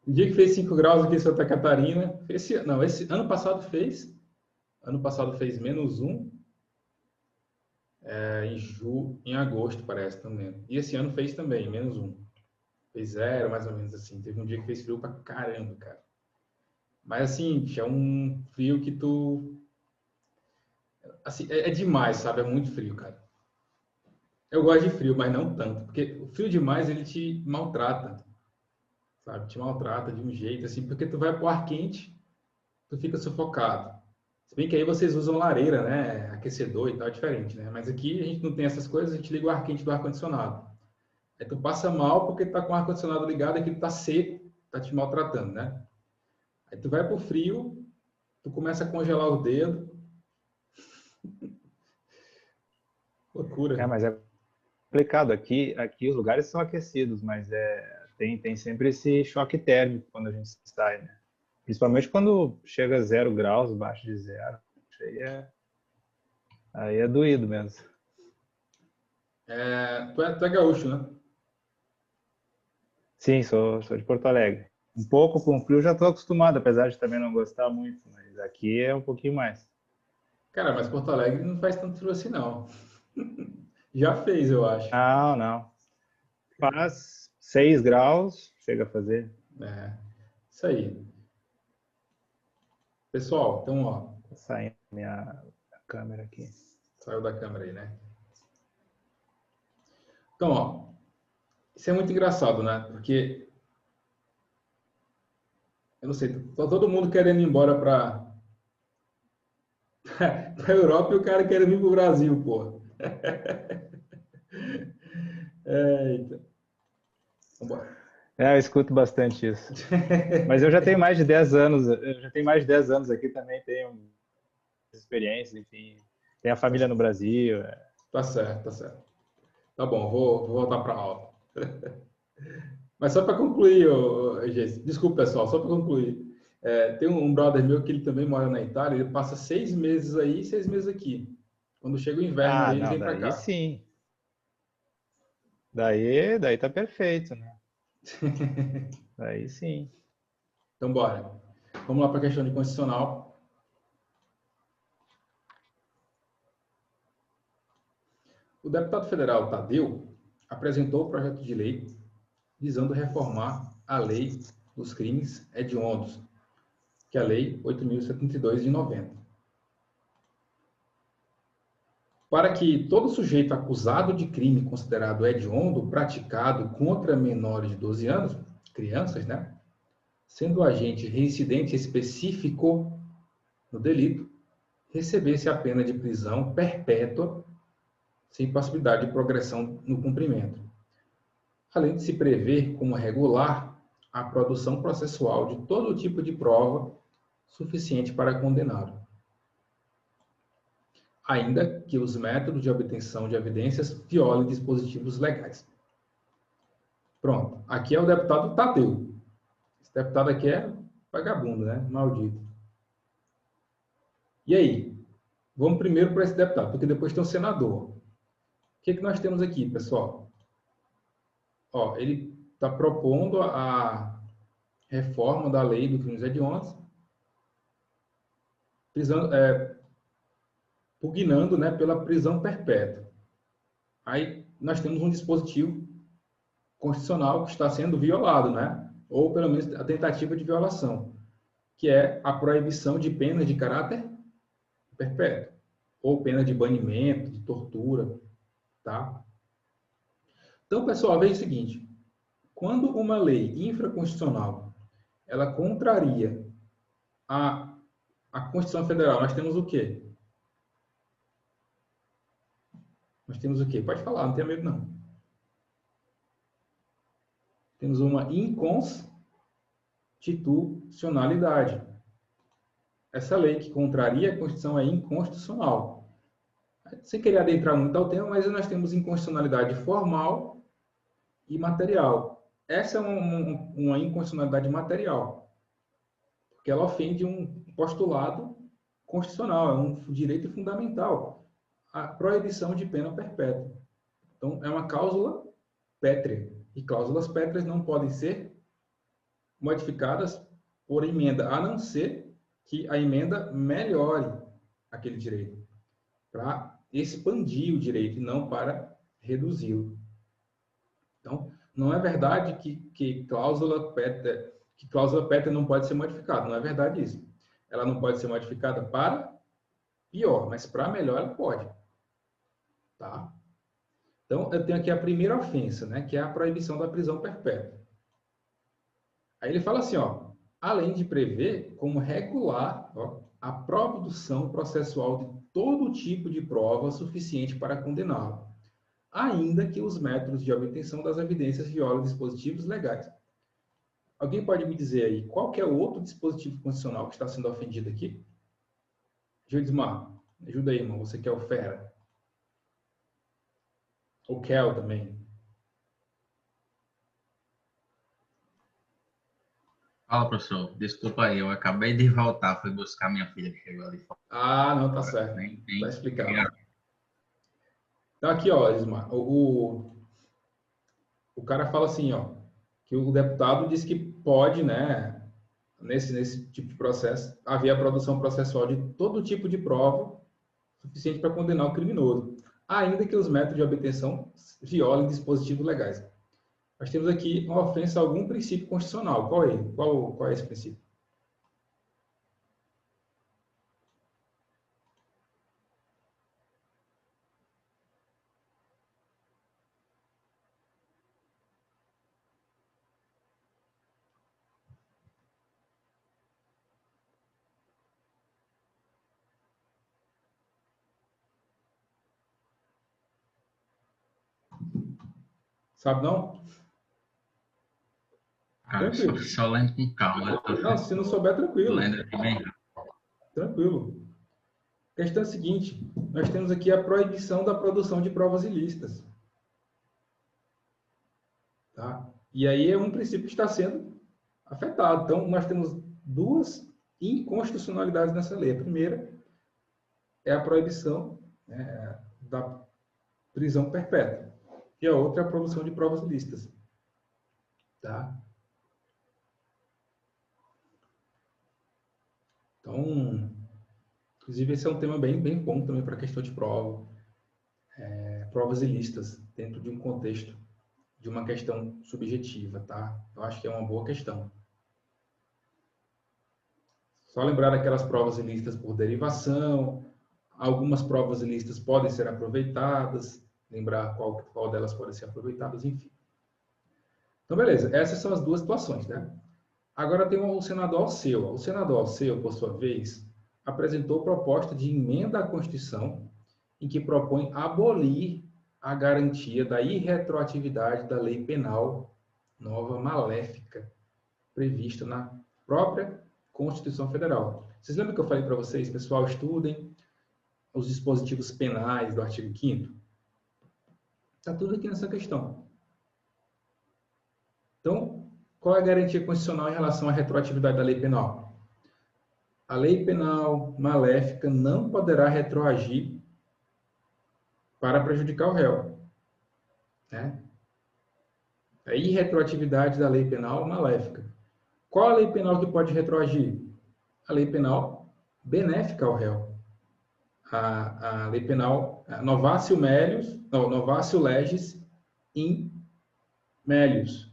O dia que fez 5 graus aqui em Santa Catarina, esse ano passado fez. Ano passado fez -1. Em agosto, parece também. E esse ano fez também, -1. Fez 0, mais ou menos assim. Teve um dia que fez frio pra caramba, cara. Mas assim, é um frio que tu... Assim, é demais, sabe? É muito frio, cara. Eu gosto de frio, mas não tanto. Porque o frio demais, ele te maltrata. Sabe? Te maltrata de um jeito, assim. Porque tu vai pro ar quente, tu fica sufocado. Se bem que aí vocês usam lareira, né? Aquecedor e tal, é diferente, né? Mas aqui a gente não tem essas coisas, a gente liga o ar quente do ar-condicionado. Aí tu passa mal porque tu tá com o ar-condicionado ligado e aquilo tá seco, tá te maltratando, né? Aí tu vai pro frio, tu começa a congelar o dedo. Loucura. Mas é complicado. Aqui os lugares são aquecidos, mas tem sempre esse choque térmico quando a gente sai, né? Principalmente quando chega a 0 graus, abaixo de 0. Aí é doído mesmo. Tu é gaúcho, né? Sim, sou de Porto Alegre. Um pouco com frio já estou acostumado, apesar de também não gostar muito, mas aqui é um pouquinho mais. Cara, mas Porto Alegre não faz tanto frio assim, não. Já fez, eu acho. Não. Faz 6 graus, chega a fazer. Isso aí. Pessoal, então, ó. Tá saindo minha câmera aqui. Saiu da câmera aí, né? Então, ó. Isso é muito engraçado, né? Porque eu não sei, tá todo mundo querendo ir embora para a Europa e o cara querendo vir para o Brasil, pô. Eita. Vambora. Eu escuto bastante isso. Mas eu já tenho mais de 10 anos, aqui também, tenho experiência, enfim. Tenho a família no Brasil. Tá certo, tá certo. Tá bom, vou voltar para a aula. Mas só para concluir, desculpa, pessoal, só para concluir. Tem um brother meu que ele também mora na Itália, ele passa 6 meses aí e 6 meses aqui. Quando chega o inverno, ele vem para cá. Sim. Daí tá perfeito, né? Daí sim. Então, bora. Vamos lá para a questão de constitucional. O deputado federal Tadeu apresentou o projeto de lei visando reformar a lei dos crimes hediondos, que é a Lei 8.072 de 90. Para que todo sujeito acusado de crime considerado hediondo praticado contra menores de 12 anos, crianças, né, sendo agente reincidente específico no delito, recebesse a pena de prisão perpétua sem possibilidade de progressão no cumprimento, além de se prever como regular a produção processual de todo tipo de prova suficiente para condená-lo, ainda que os métodos de obtenção de evidências violem dispositivos legais. Pronto, aqui é o deputado Tadeu. Esse deputado aqui é vagabundo, né? Maldito. E aí? Vamos primeiro para esse deputado, porque depois tem o senador. O que nós temos aqui, pessoal? Ó, ele está propondo a reforma da lei do crimes hediondos, pugnando, né, pela prisão perpétua. Aí nós temos um dispositivo constitucional que está sendo violado, né? Ou pelo menos a tentativa de violação, que é a proibição de penas de caráter perpétuo, ou pena de banimento, de tortura, tá? Então, pessoal, veja o seguinte, quando uma lei infraconstitucional, ela contraria a Constituição Federal, nós temos o quê? Nós temos o quê? Pode falar, não tenha medo não. Temos uma inconstitucionalidade. Essa lei que contraria a Constituição é inconstitucional. Sem querer adentrar muito ao tema, mas nós temos inconstitucionalidade formal e material. Essa é uma inconstitucionalidade material, porque ela ofende um postulado constitucional, é um direito fundamental, a proibição de pena perpétua. Então, é uma cláusula pétrea, e cláusulas pétreas não podem ser modificadas por emenda, a não ser que a emenda melhore aquele direito, para expandir o direito e não para reduzi-lo. Então, não é verdade que cláusula pétrea não pode ser modificada, não é verdade isso. Ela não pode ser modificada para pior, mas para melhor ela pode. Tá? Então, eu tenho aqui a primeira ofensa, né, que é a proibição da prisão perpétua. Aí ele fala assim, ó, além de prever como regular, ó, a produção processual de todo tipo de prova suficiente para condená-lo, ainda que os métodos de obtenção das evidências violem dispositivos legais. Alguém pode me dizer aí qual que é o outro dispositivo constitucional que está sendo ofendido aqui? Gildismar, ajuda aí, irmão. Você que é o fera. O Kel também. Fala, professor. Desculpa aí, eu acabei de voltar, fui buscar minha filha que chegou ali fora. Ah, não, tá certo. Tá explicado. Então, aqui, ó, Gildismar, o cara fala assim, ó, que o deputado disse que pode, né, nesse tipo de processo, haver a produção processual de todo tipo de prova suficiente para condenar o criminoso, ainda que os métodos de obtenção violem dispositivos legais. Nós temos aqui uma ofensa a algum princípio constitucional. Qual é? Qual é esse princípio? Sabe não? Cara, só lendo com calma. Não, se não souber, tranquilo. Lendo aqui bem. Tranquilo. A questão é a seguinte, nós temos aqui a proibição da produção de provas ilícitas. Tá? E aí é um princípio que está sendo afetado. Então, nós temos duas inconstitucionalidades nessa lei. A primeira é a proibição, né, da prisão perpétua. E a outra é a produção de provas ilícitas. Tá? Então, inclusive, esse é um tema bem bom também para a questão de prova. Provas ilícitas dentro de um contexto de uma questão subjetiva, tá? Eu acho que é uma boa questão. Só lembrar daquelas provas ilícitas por derivação, algumas provas ilícitas podem ser aproveitadas, lembrar qual delas podem ser aproveitadas, enfim. Então, beleza, essas são as duas situações, né? Agora tem o senador Alceu. O senador Alceu, por sua vez, apresentou proposta de emenda à Constituição em que propõe abolir a garantia da irretroatividade da lei penal nova maléfica prevista na própria Constituição Federal. Vocês lembram que eu falei para vocês, pessoal, estudem os dispositivos penais do artigo 5º? Está tudo aqui nessa questão. Então, qual é a garantia constitucional em relação à retroatividade da lei penal? A lei penal maléfica não poderá retroagir para prejudicar o réu. Né? A irretroatividade da lei penal maléfica. Qual a lei penal que pode retroagir? A lei penal benéfica ao réu. A lei penal novatio legis in melius.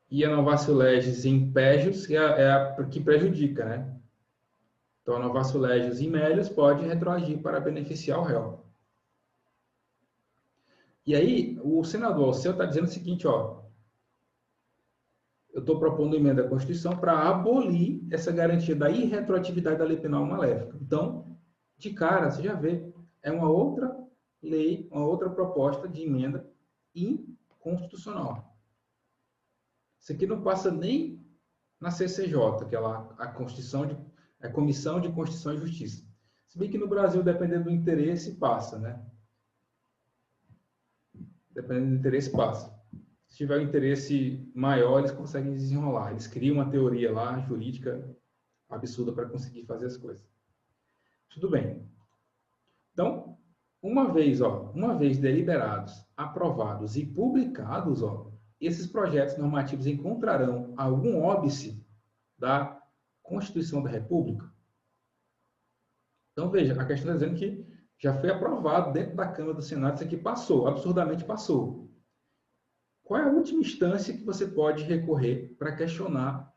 E a novatio legis in pejus é a que prejudica, né? Então, a novatio legis in melius pode retroagir para beneficiar o réu. E aí, o senador Alceu está dizendo o seguinte, ó, eu estou propondo emenda à Constituição para abolir essa garantia da irretroatividade da lei penal maléfica. Então, de cara, você já vê, é uma outra lei, uma outra proposta de emenda inconstitucional. Isso aqui não passa nem na CCJ, que é lá a Comissão de Constituição e Justiça. Se bem que no Brasil, dependendo do interesse, passa, né? Dependendo do interesse, passa. Se tiver um interesse maior, eles conseguem desenrolar. Eles criam uma teoria lá, jurídica, absurda para conseguir fazer as coisas. Tudo bem. Então, uma vez deliberados, aprovados e publicados, esses projetos normativos encontrarão algum óbice da Constituição da República? Então, veja, a questão está dizendo que já foi aprovado dentro da Câmara do Senado, isso aqui passou, absurdamente passou. Qual é a última instância que você pode recorrer para questionar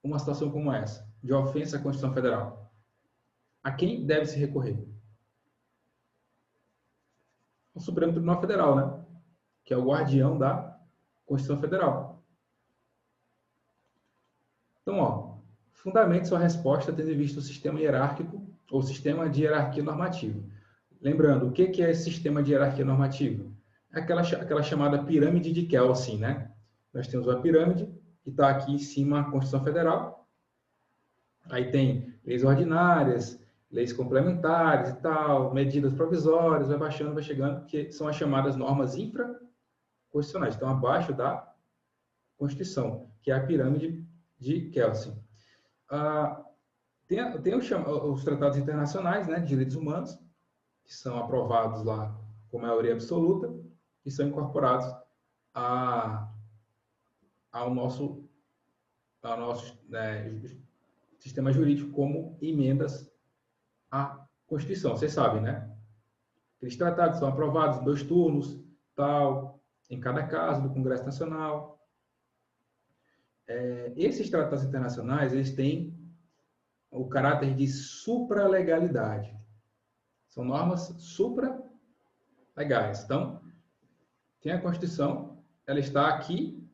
uma situação como essa, de ofensa à Constituição Federal? A quem deve se recorrer? O Supremo Tribunal Federal, né? Que é o guardião da Constituição Federal. Então, fundamente sua resposta tendo em vista o sistema hierárquico ou sistema de hierarquia normativa. Lembrando, o que é esse sistema de hierarquia normativa? É aquela chamada pirâmide de Kelsen, né? Nós temos uma pirâmide que está aqui em cima a Constituição Federal. Aí tem leis ordinárias, leis complementares e tal, medidas provisórias, vai baixando, vai chegando, que são as chamadas normas infraconstitucionais, estão abaixo da Constituição, que é a pirâmide de Kelsen. Tem os tratados internacionais, né, de direitos humanos, que são aprovados lá com maioria absoluta e são incorporados ao nosso sistema jurídico como emendas à Constituição. Vocês sabem, né? Aqueles tratados são aprovados em 2 turnos, tal, em cada caso do Congresso Nacional. Esses tratados internacionais, eles têm o caráter de supralegalidade. São normas supralegais. Então, tem a Constituição, ela está aqui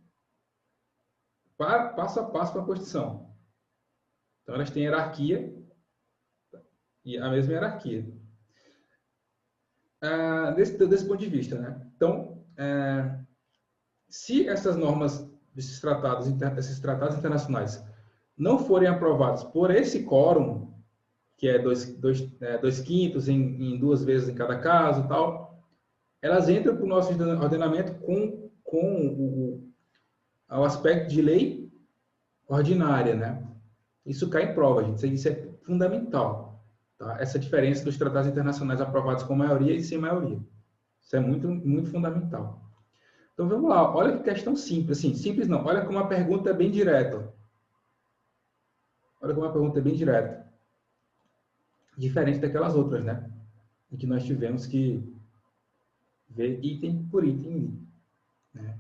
passo a passo com a Constituição. Então, elas têm hierarquia e a mesma hierarquia. Desse ponto de vista, né? Então, se essas normas, esses tratados internacionais não forem aprovados por esse quórum, que é 2/5 em 2 vezes em cada caso, tal, elas entram para o nosso ordenamento com o aspecto de lei ordinária, né? Isso cai em prova, gente. Isso é fundamental, tá? Essa diferença dos tratados internacionais aprovados com maioria e sem maioria. Isso é muito, muito fundamental. Então, vamos lá. Olha que questão simples. Assim, simples não. Olha como a pergunta é bem direta. Olha como a pergunta é bem direta. Diferente daquelas outras, né? Em que nós tivemos que ver item por item, né?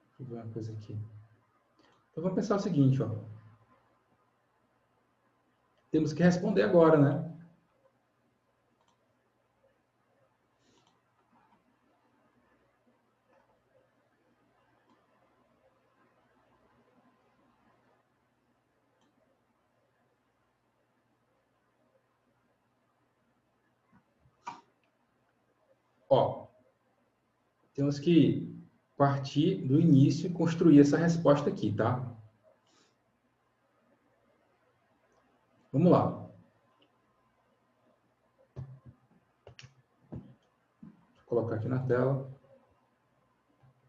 Deixa eu ver uma coisa aqui. Então, vamos pensar o seguinte, ó. Temos que responder agora, né? Ó, temos que partir do início e construir essa resposta aqui, tá? Vamos lá. Vou colocar aqui na tela.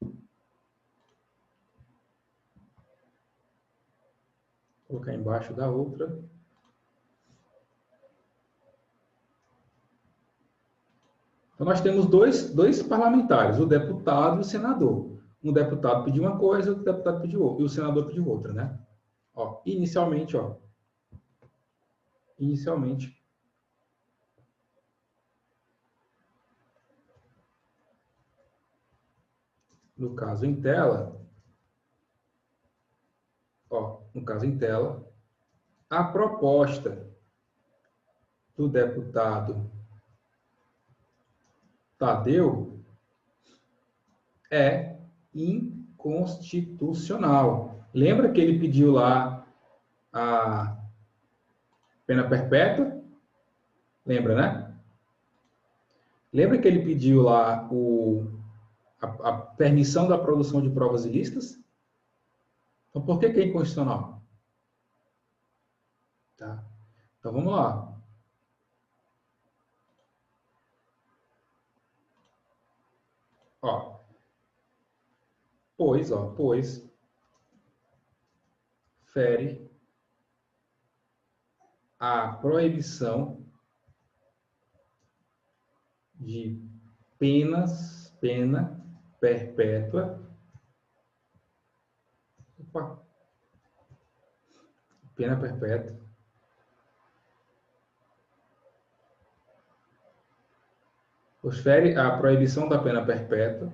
Vou colocar embaixo da outra. Então, nós temos dois parlamentares, o deputado e o senador. Um deputado pediu uma coisa, outro deputado pediu outra, e o senador pediu outra, né? Ó, inicialmente, no caso em tela, a proposta do deputado Tadeu é inconstitucional. Lembra que ele pediu lá a pena perpétua? Lembra, né? Lembra que ele pediu lá a permissão da produção de provas ilícitas? Então, por que é inconstitucional? Tá? Então, vamos lá. Ó, pois fere a proibição de pena perpétua. Pena perpétua. Pois fere a proibição da pena perpétua,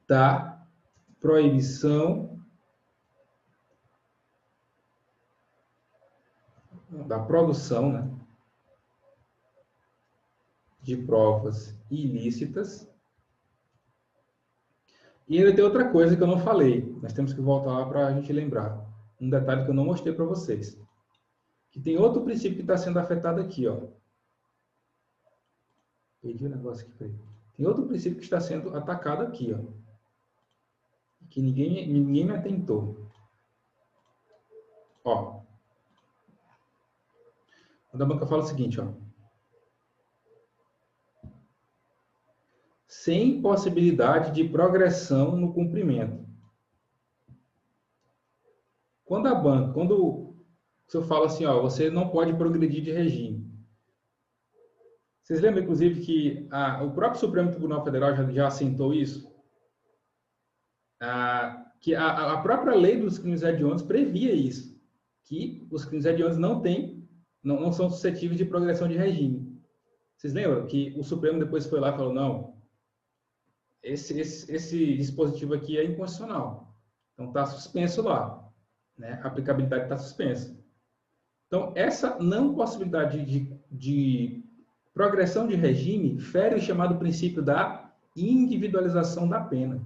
da proibição da produção, né, de provas ilícitas. E ainda tem outra coisa que eu não falei. Nós temos que voltar lá para a gente lembrar. Um detalhe que eu não mostrei para vocês. Que tem outro princípio que está sendo afetado aqui, ó. Perdi o negócio aqui, peraí. Tem outro princípio que está sendo atacado aqui, ó. Que ninguém me atentou. Ó. Quando a banca fala o seguinte, ó. Sem possibilidade de progressão no cumprimento. Quando o senhor fala assim, ó, você não pode progredir de regime. Vocês lembram, inclusive, que o próprio Supremo Tribunal Federal já assentou isso? Que a própria lei dos crimes hediondos previa isso, que os crimes hediondos não são suscetíveis de progressão de regime. Vocês lembram que o Supremo depois foi lá e falou, não, esse dispositivo aqui é inconstitucional. Então, está suspenso lá. Né? A aplicabilidade está suspensa. Então, essa não possibilidade de progressão de regime fere o chamado princípio da individualização da pena.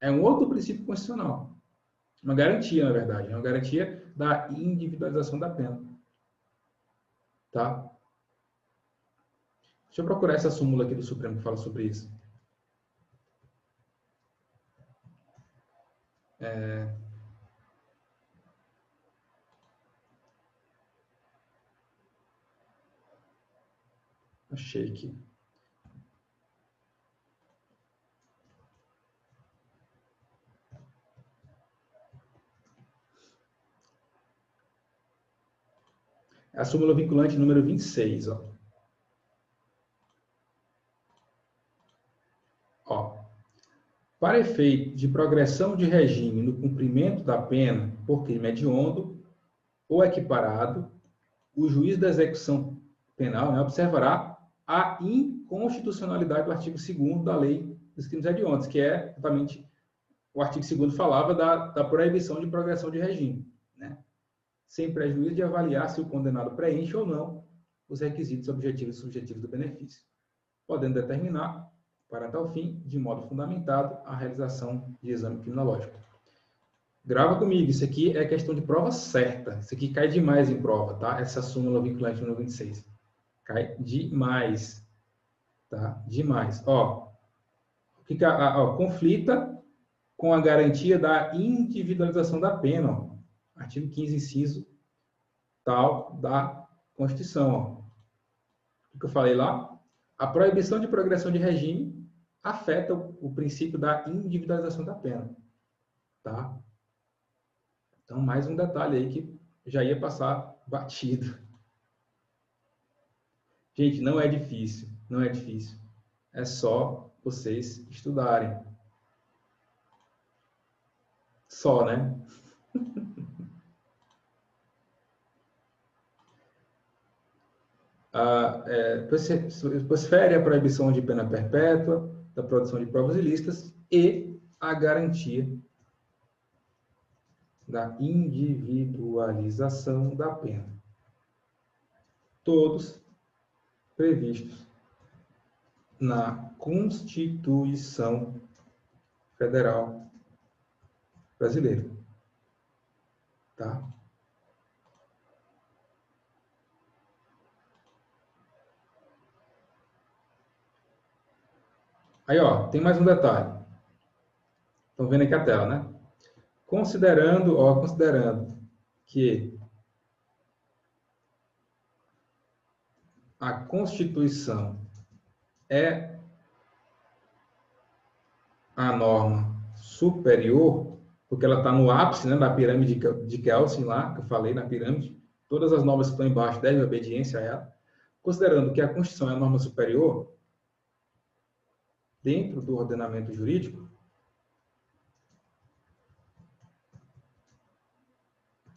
É um outro princípio constitucional. Uma garantia, na verdade. É uma garantia da individualização da pena. Tá? Deixa eu procurar essa súmula aqui do Supremo que fala sobre isso. Achei aqui. É a súmula vinculante número 26, ó. Para efeito de progressão de regime no cumprimento da pena por crime hediondo ou equiparado, o juiz da execução penal, né, observará a inconstitucionalidade do artigo 2º da Lei dos Crimes Hediondos, que é exatamente o artigo 2º falava da proibição de progressão de regime, né, sem prejuízo de avaliar se o condenado preenche ou não os requisitos objetivos e subjetivos do benefício, podendo determinar, para tal fim, de modo fundamentado, a realização de exame criminológico. Grava comigo, isso aqui é questão de prova certa. Isso aqui cai demais em prova, tá? Essa súmula vinculante número 26. Cai demais. Tá? Demais. Ó, conflita com a garantia da individualização da pena. Ó. Artigo 15, inciso tal da Constituição. Ó. O que eu falei lá? A proibição de progressão de regime afeta o princípio da individualização da pena. Tá? Então, mais um detalhe aí que já ia passar batido. Gente, não é difícil. Não é difícil. É só vocês estudarem. Só, né? Depois fere a proibição de pena perpétua, da produção de provas ilícitas e a garantia da individualização da pena. Todos previstos na Constituição Federal Brasileira. Tá? Aí, ó, tem mais um detalhe. Estão vendo aqui a tela, né? Considerando que a Constituição é a norma superior, porque ela está no ápice, né, da pirâmide de Kelsen lá, que eu falei na pirâmide, todas as normas que estão embaixo devem obediência a ela. Considerando que a Constituição é a norma superior, dentro do ordenamento jurídico,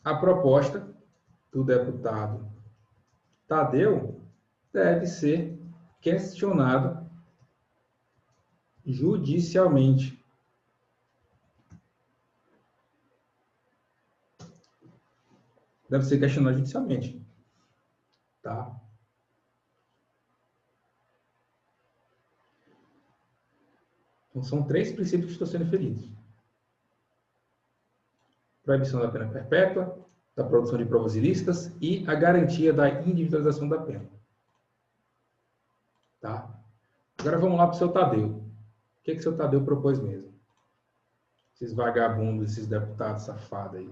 a proposta do deputado Tadeu deve ser questionada judicialmente. Deve ser questionado judicialmente. Tá? Então, são 3 princípios que estão sendo feridos. Proibição da pena perpétua, da produção de provas ilícitas e a garantia da individualização da pena. Tá? Agora vamos lá para o seu Tadeu. O que o seu Tadeu propôs mesmo? Esses vagabundos, esses deputados safados aí.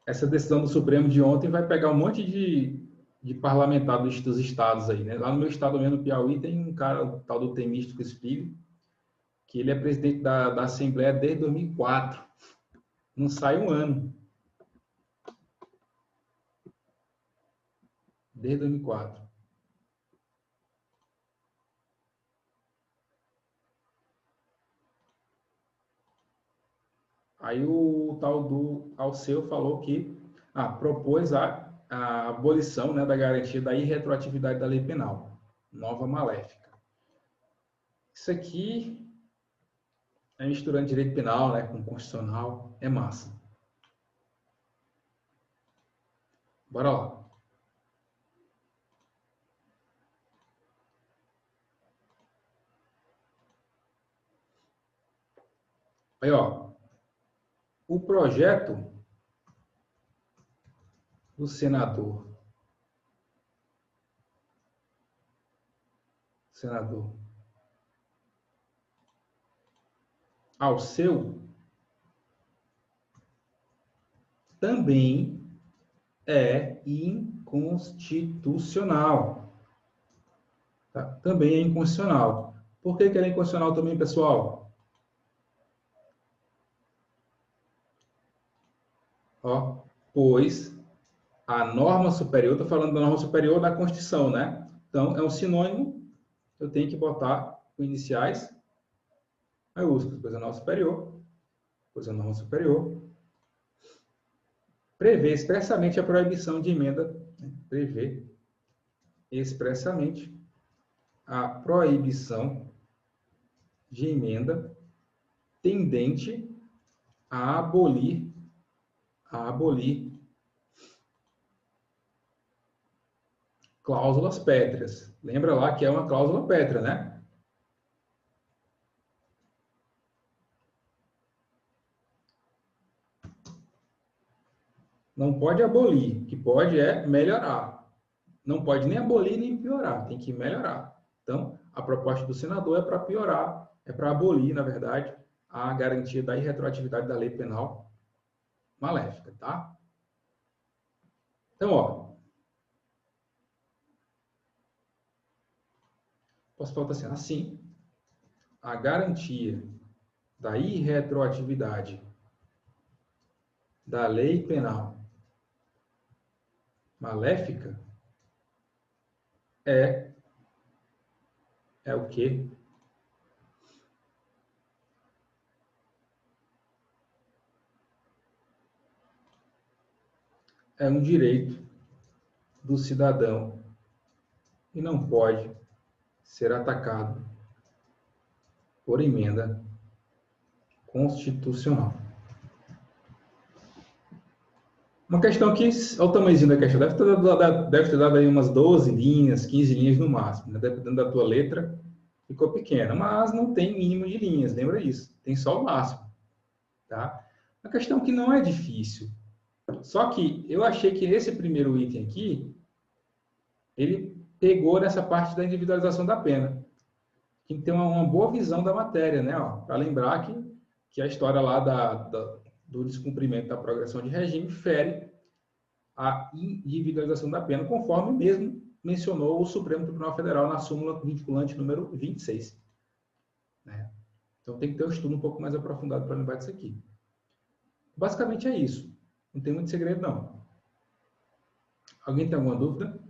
essa decisão do Supremo de ontem vai pegar um monte de parlamentar dos estados aí, né? Lá no meu estado mesmo, no Piauí, tem um cara, o tal do Temístico Filho, que ele é presidente da Assembleia desde 2004. Não sai um ano. Desde 2004. Aí o tal do Alceu falou que propôs a abolição, né, da garantia da irretroatividade da lei penal. Nova maléfica. Isso aqui é misturando direito penal, né, com constitucional. É massa. Bora lá. Aí, ó. O projeto do senador Alceu também é inconstitucional. Tá? Também é inconstitucional. Por que ele é inconstitucional também, pessoal? Ó, pois a norma superior, estou falando da norma superior da Constituição, né? Então, é um sinônimo, eu tenho que botar com iniciais maiúsculas, pois a norma superior, prevê expressamente a proibição de emenda, né? Prevê expressamente a proibição de emenda tendente a abolir cláusulas pétreas. Lembra lá que é uma cláusula pétrea, né? Não pode abolir, o que pode é melhorar. Não pode nem abolir nem piorar, tem que melhorar. Então, a proposta do senador é para piorar, é para abolir, na verdade, a garantia da irretroatividade da lei penal maléfica, tá? Então, ó, posso falar assim, a garantia da irretroatividade da lei penal maléfica é o quê? É um direito do cidadão e não pode ser atacado por emenda constitucional. Uma questão que, olha o tamanhozinho da questão, deve ter dado aí umas 12 linhas, 15 linhas no máximo, né? Dependendo da tua letra, ficou pequena, mas não tem mínimo de linhas, lembra isso? Tem só o máximo, tá? Uma questão que não é difícil. Só que eu achei que esse primeiro item aqui, ele pegou nessa parte da individualização da pena. Tem que ter uma boa visão da matéria, né? Para lembrar que a história lá do descumprimento da progressão de regime fere a individualização da pena, conforme mesmo mencionou o Supremo Tribunal Federal na súmula vinculante número 26. Né? Então tem que ter um estudo um pouco mais aprofundado para lembrar disso aqui. Basicamente é isso. Não tem muito segredo, não. Alguém tem alguma dúvida?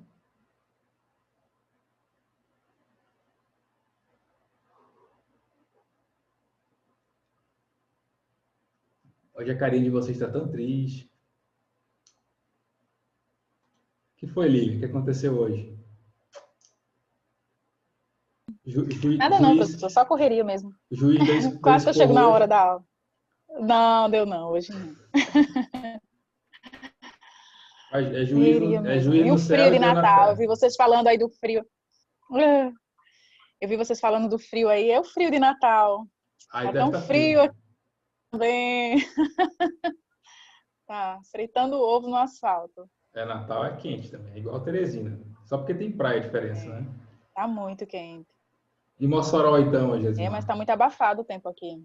Hoje a carinha de vocês está tão triste. O que foi, Lívia? O que aconteceu hoje? Nada não, professor, só correria mesmo. Juiz Quase que eu chego na hora da aula. Não, deu não, hoje não. É juiz e no o céu frio de e Deus na Natal, terra. eu vi vocês falando aí do frio. Eu vi vocês falando do frio aí, é o frio de Natal. Aí tá deve tão estar frio aqui também. Tá, fritando o ovo no asfalto. Natal é quente também, é igual a Teresina. Só porque tem praia a diferença, né? Tá muito quente. E Mossoró, então, Jesus? Mas tá muito abafado o tempo aqui.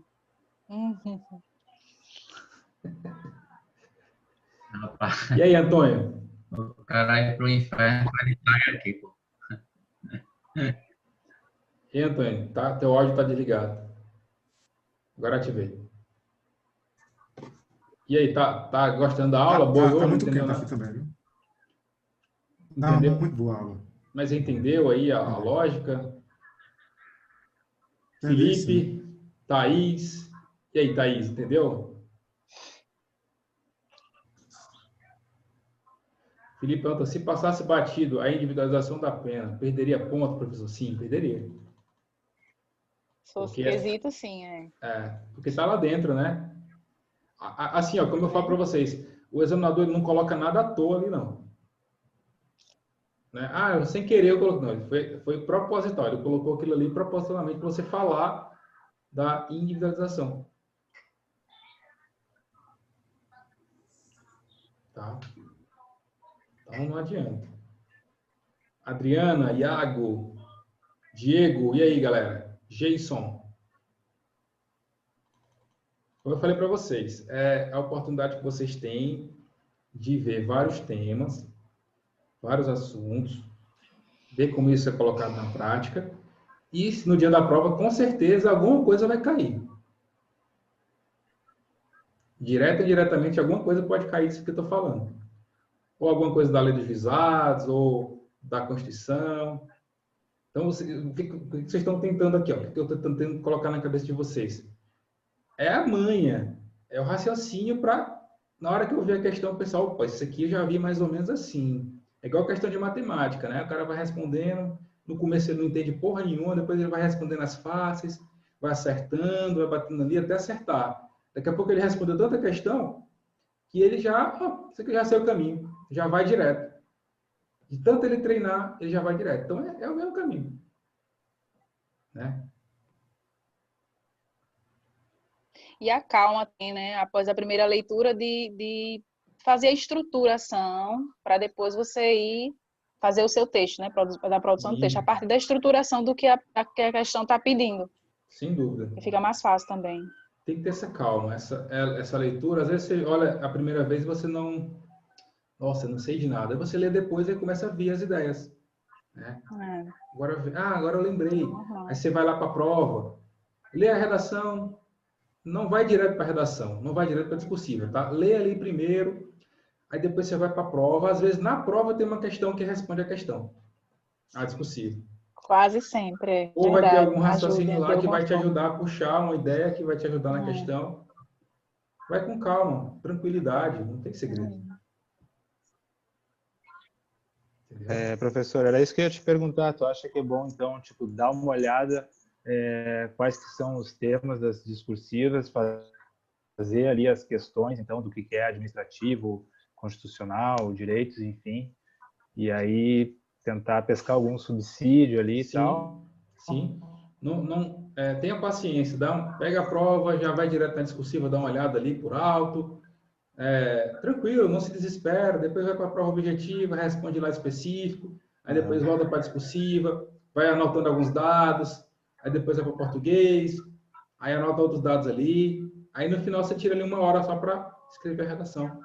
Rapaz, E aí, Antônio? o cara ir pro inferno vai estar aqui, pô. E aí, Antônio? Tá, teu áudio tá desligado. Agora ativei. E aí, tá gostando da aula? Tá Boiou? Não muito entendeu quente aqui nada? também, viu? Não, Entendeu? muito boa a aula. Mas entendeu aí a Entendi. lógica? Entendi, sim. Felipe, Thaís. E aí, Thaís, entendeu? Felipe pergunta, se passasse batido a individualização da pena, perderia ponto, professor? Sim, perderia. Se fosse Porque, quesito, sim, é. porque tá lá dentro, né? Assim, ó, como eu falo Né? para vocês, o examinador ele não coloca nada à toa ali, não. Né? Ah, sem querer eu coloquei. Não, foi proposital. Ele colocou aquilo ali propositalmente para você falar da individualização. Tá? Então não adianta. Adriana, Iago, Diego, e aí, galera? Jason. Como eu falei para vocês, é a oportunidade que vocês têm de ver vários temas, vários assuntos, ver como isso é colocado na prática. E no dia da prova, com certeza, alguma coisa vai cair. Direto ou indiretamente, alguma coisa pode cair disso que eu estou falando. Ou alguma coisa da lei dos visados, ou da Constituição. Então, o que vocês estão tentando aqui? Ó, o que eu estou tentando colocar na cabeça de vocês? É a manha, é o raciocínio para, na hora que eu ver a questão, o pessoal, pô, isso aqui eu já vi mais ou menos assim. É igual a questão de matemática, né? O cara vai respondendo, no começo ele não entende porra nenhuma, depois ele vai respondendo as fáceis, vai acertando, vai batendo ali até acertar. Daqui a pouco ele respondeu tanta questão que ele já, isso aqui já sei o caminho, já vai direto. De tanto ele treinar, ele já vai direto. Então, é o mesmo caminho. Né? E a calma tem, né? Após a primeira leitura, de fazer a estruturação para depois você ir fazer o seu texto, né? Da produção do texto, a E, partir da estruturação do que que a questão está pedindo. sem dúvida. E fica mais fácil também. Tem que ter essa calma, essa leitura. Às vezes você olha a primeira vez e você não... Nossa, eu não sei de nada. Aí você lê depois e começa a vir as ideias. Né? É, Agora eu lembrei. normal. Aí você vai lá para a prova, lê a redação, não vai direto para a redação, não vai direto para a discursiva, tá? Lê ali primeiro, aí depois você vai para a prova. Às vezes na prova tem uma questão que responde a questão, a discursiva. Quase sempre, é Ou vai ter verdade. algum raciocínio Ajuda de lá que alguma vai te forma. ajudar a puxar uma ideia que vai te ajudar na É, questão. Vai com calma, tranquilidade, não tem segredo. Entendeu? Professor, era isso que eu ia te perguntar. Tu acha que é bom, então, tipo, dar uma olhada quais que são os temas das discursivas, fazer ali as questões, então, do que é administrativo, constitucional, direitos, enfim, e aí tentar pescar algum subsídio ali e Sim, tal. sim. Tenha paciência, pega a prova, já vai direto na discursiva, dá uma olhada ali por alto. Tranquilo, não se desespera, depois vai para a prova objetiva, responde lá específico, aí depois volta para a discursiva, vai anotando alguns dados, aí depois vai para o português, aí anota outros dados ali, aí no final você tira ali 1 hora só para escrever a redação.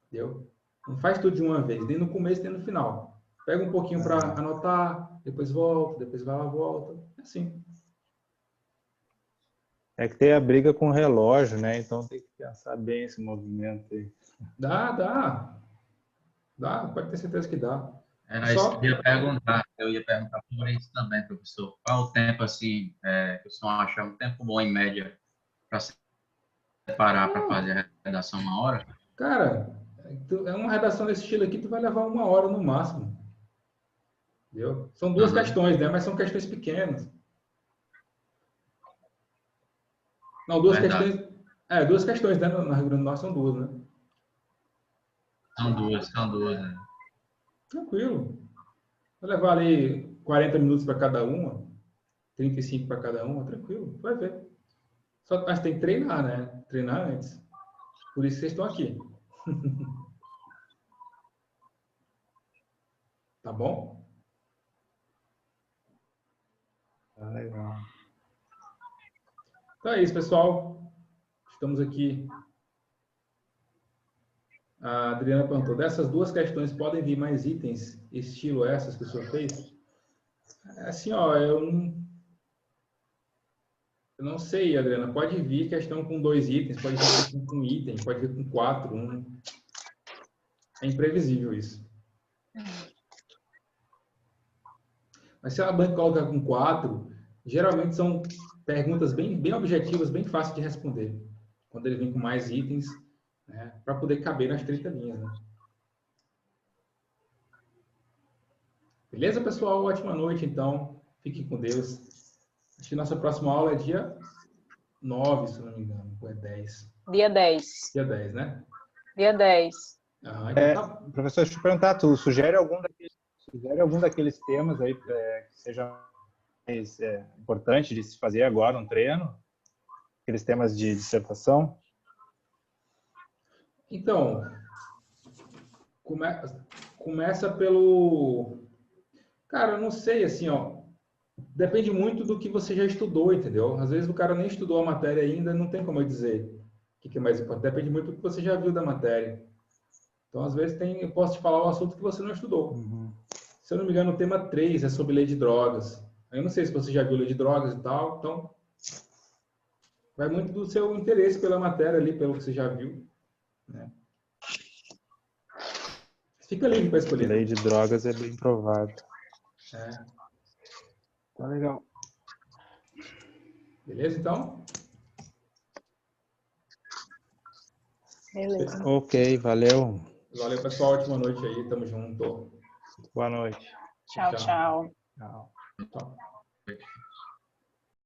Entendeu? Não faz tudo de uma vez, nem no começo, nem no final. Pega um pouquinho para anotar, depois volta, depois vai lá, volta. É assim. É que tem a briga com o relógio, né? Então tem que pensar bem esse movimento aí. Dá. Pode ter certeza que dá. Era isso que Só, eu ia perguntar por isso também, professor. Qual o tempo, assim, que o senhor acha um tempo bom, em média, para separar para fazer a redação 1 hora? cara, uma redação desse estilo aqui, tu vai levar 1 hora no máximo. Entendeu? São duas Uhum. questões, né? Mas são questões pequenas. Não, Verdade. duas questões, né? Na Rio Grande do Norte são duas, né? São duas, né? Tranquilo. Vai levar ali 40 minutos para cada uma, 35 para cada uma, tranquilo, vai ver. Mas tem que treinar, né? Treinar antes. Por isso vocês estão aqui. Tá bom? Tá legal. Então é isso, pessoal. Estamos aqui A Adriana perguntou, dessas duas questões podem vir mais itens, estilo essas que o senhor fez? Assim, ó, eu não sei, Adriana. Pode vir questão com 2 itens, pode vir questão com 1 item, pode vir com 4. É imprevisível isso. Mas se a banca coloca com 4, geralmente são perguntas bem objetivas, bem fáceis de responder. Quando ele vem com mais itens, né, para poder caber nas 30 linhas. Né? Beleza, pessoal? Ótima noite, então. Fique com Deus. Acho que nossa próxima aula é dia 9, se não me engano. Ou é 10? Dia 10. Dia 10, né? Dia 10. Então tá. Professor, deixa eu te perguntar, tu sugere algum daqueles temas aí que seja mais importante de se fazer agora, um treino? Aqueles temas de dissertação? Então, começa pelo... Cara, eu não sei, assim, ó. Depende muito do que você já estudou, entendeu? Às vezes o cara nem estudou a matéria ainda, não tem como eu dizer o que é mais importante. Depende muito do que você já viu da matéria. Então, às vezes, eu posso te falar um assunto que você não estudou. Uhum. Se eu não me engano, o tema 3 é sobre lei de drogas. Eu não sei se você já viu lei de drogas e tal, então vai muito do seu interesse pela matéria ali, pelo que você já viu. Né? Fica livre para escolher. Lei de drogas é bem provável. Tá legal. Beleza, então? Beleza. Ok, valeu. Valeu, pessoal. Ótima noite aí. Tamo junto. Boa noite. Tchau, tchau. Tchau. Tchau.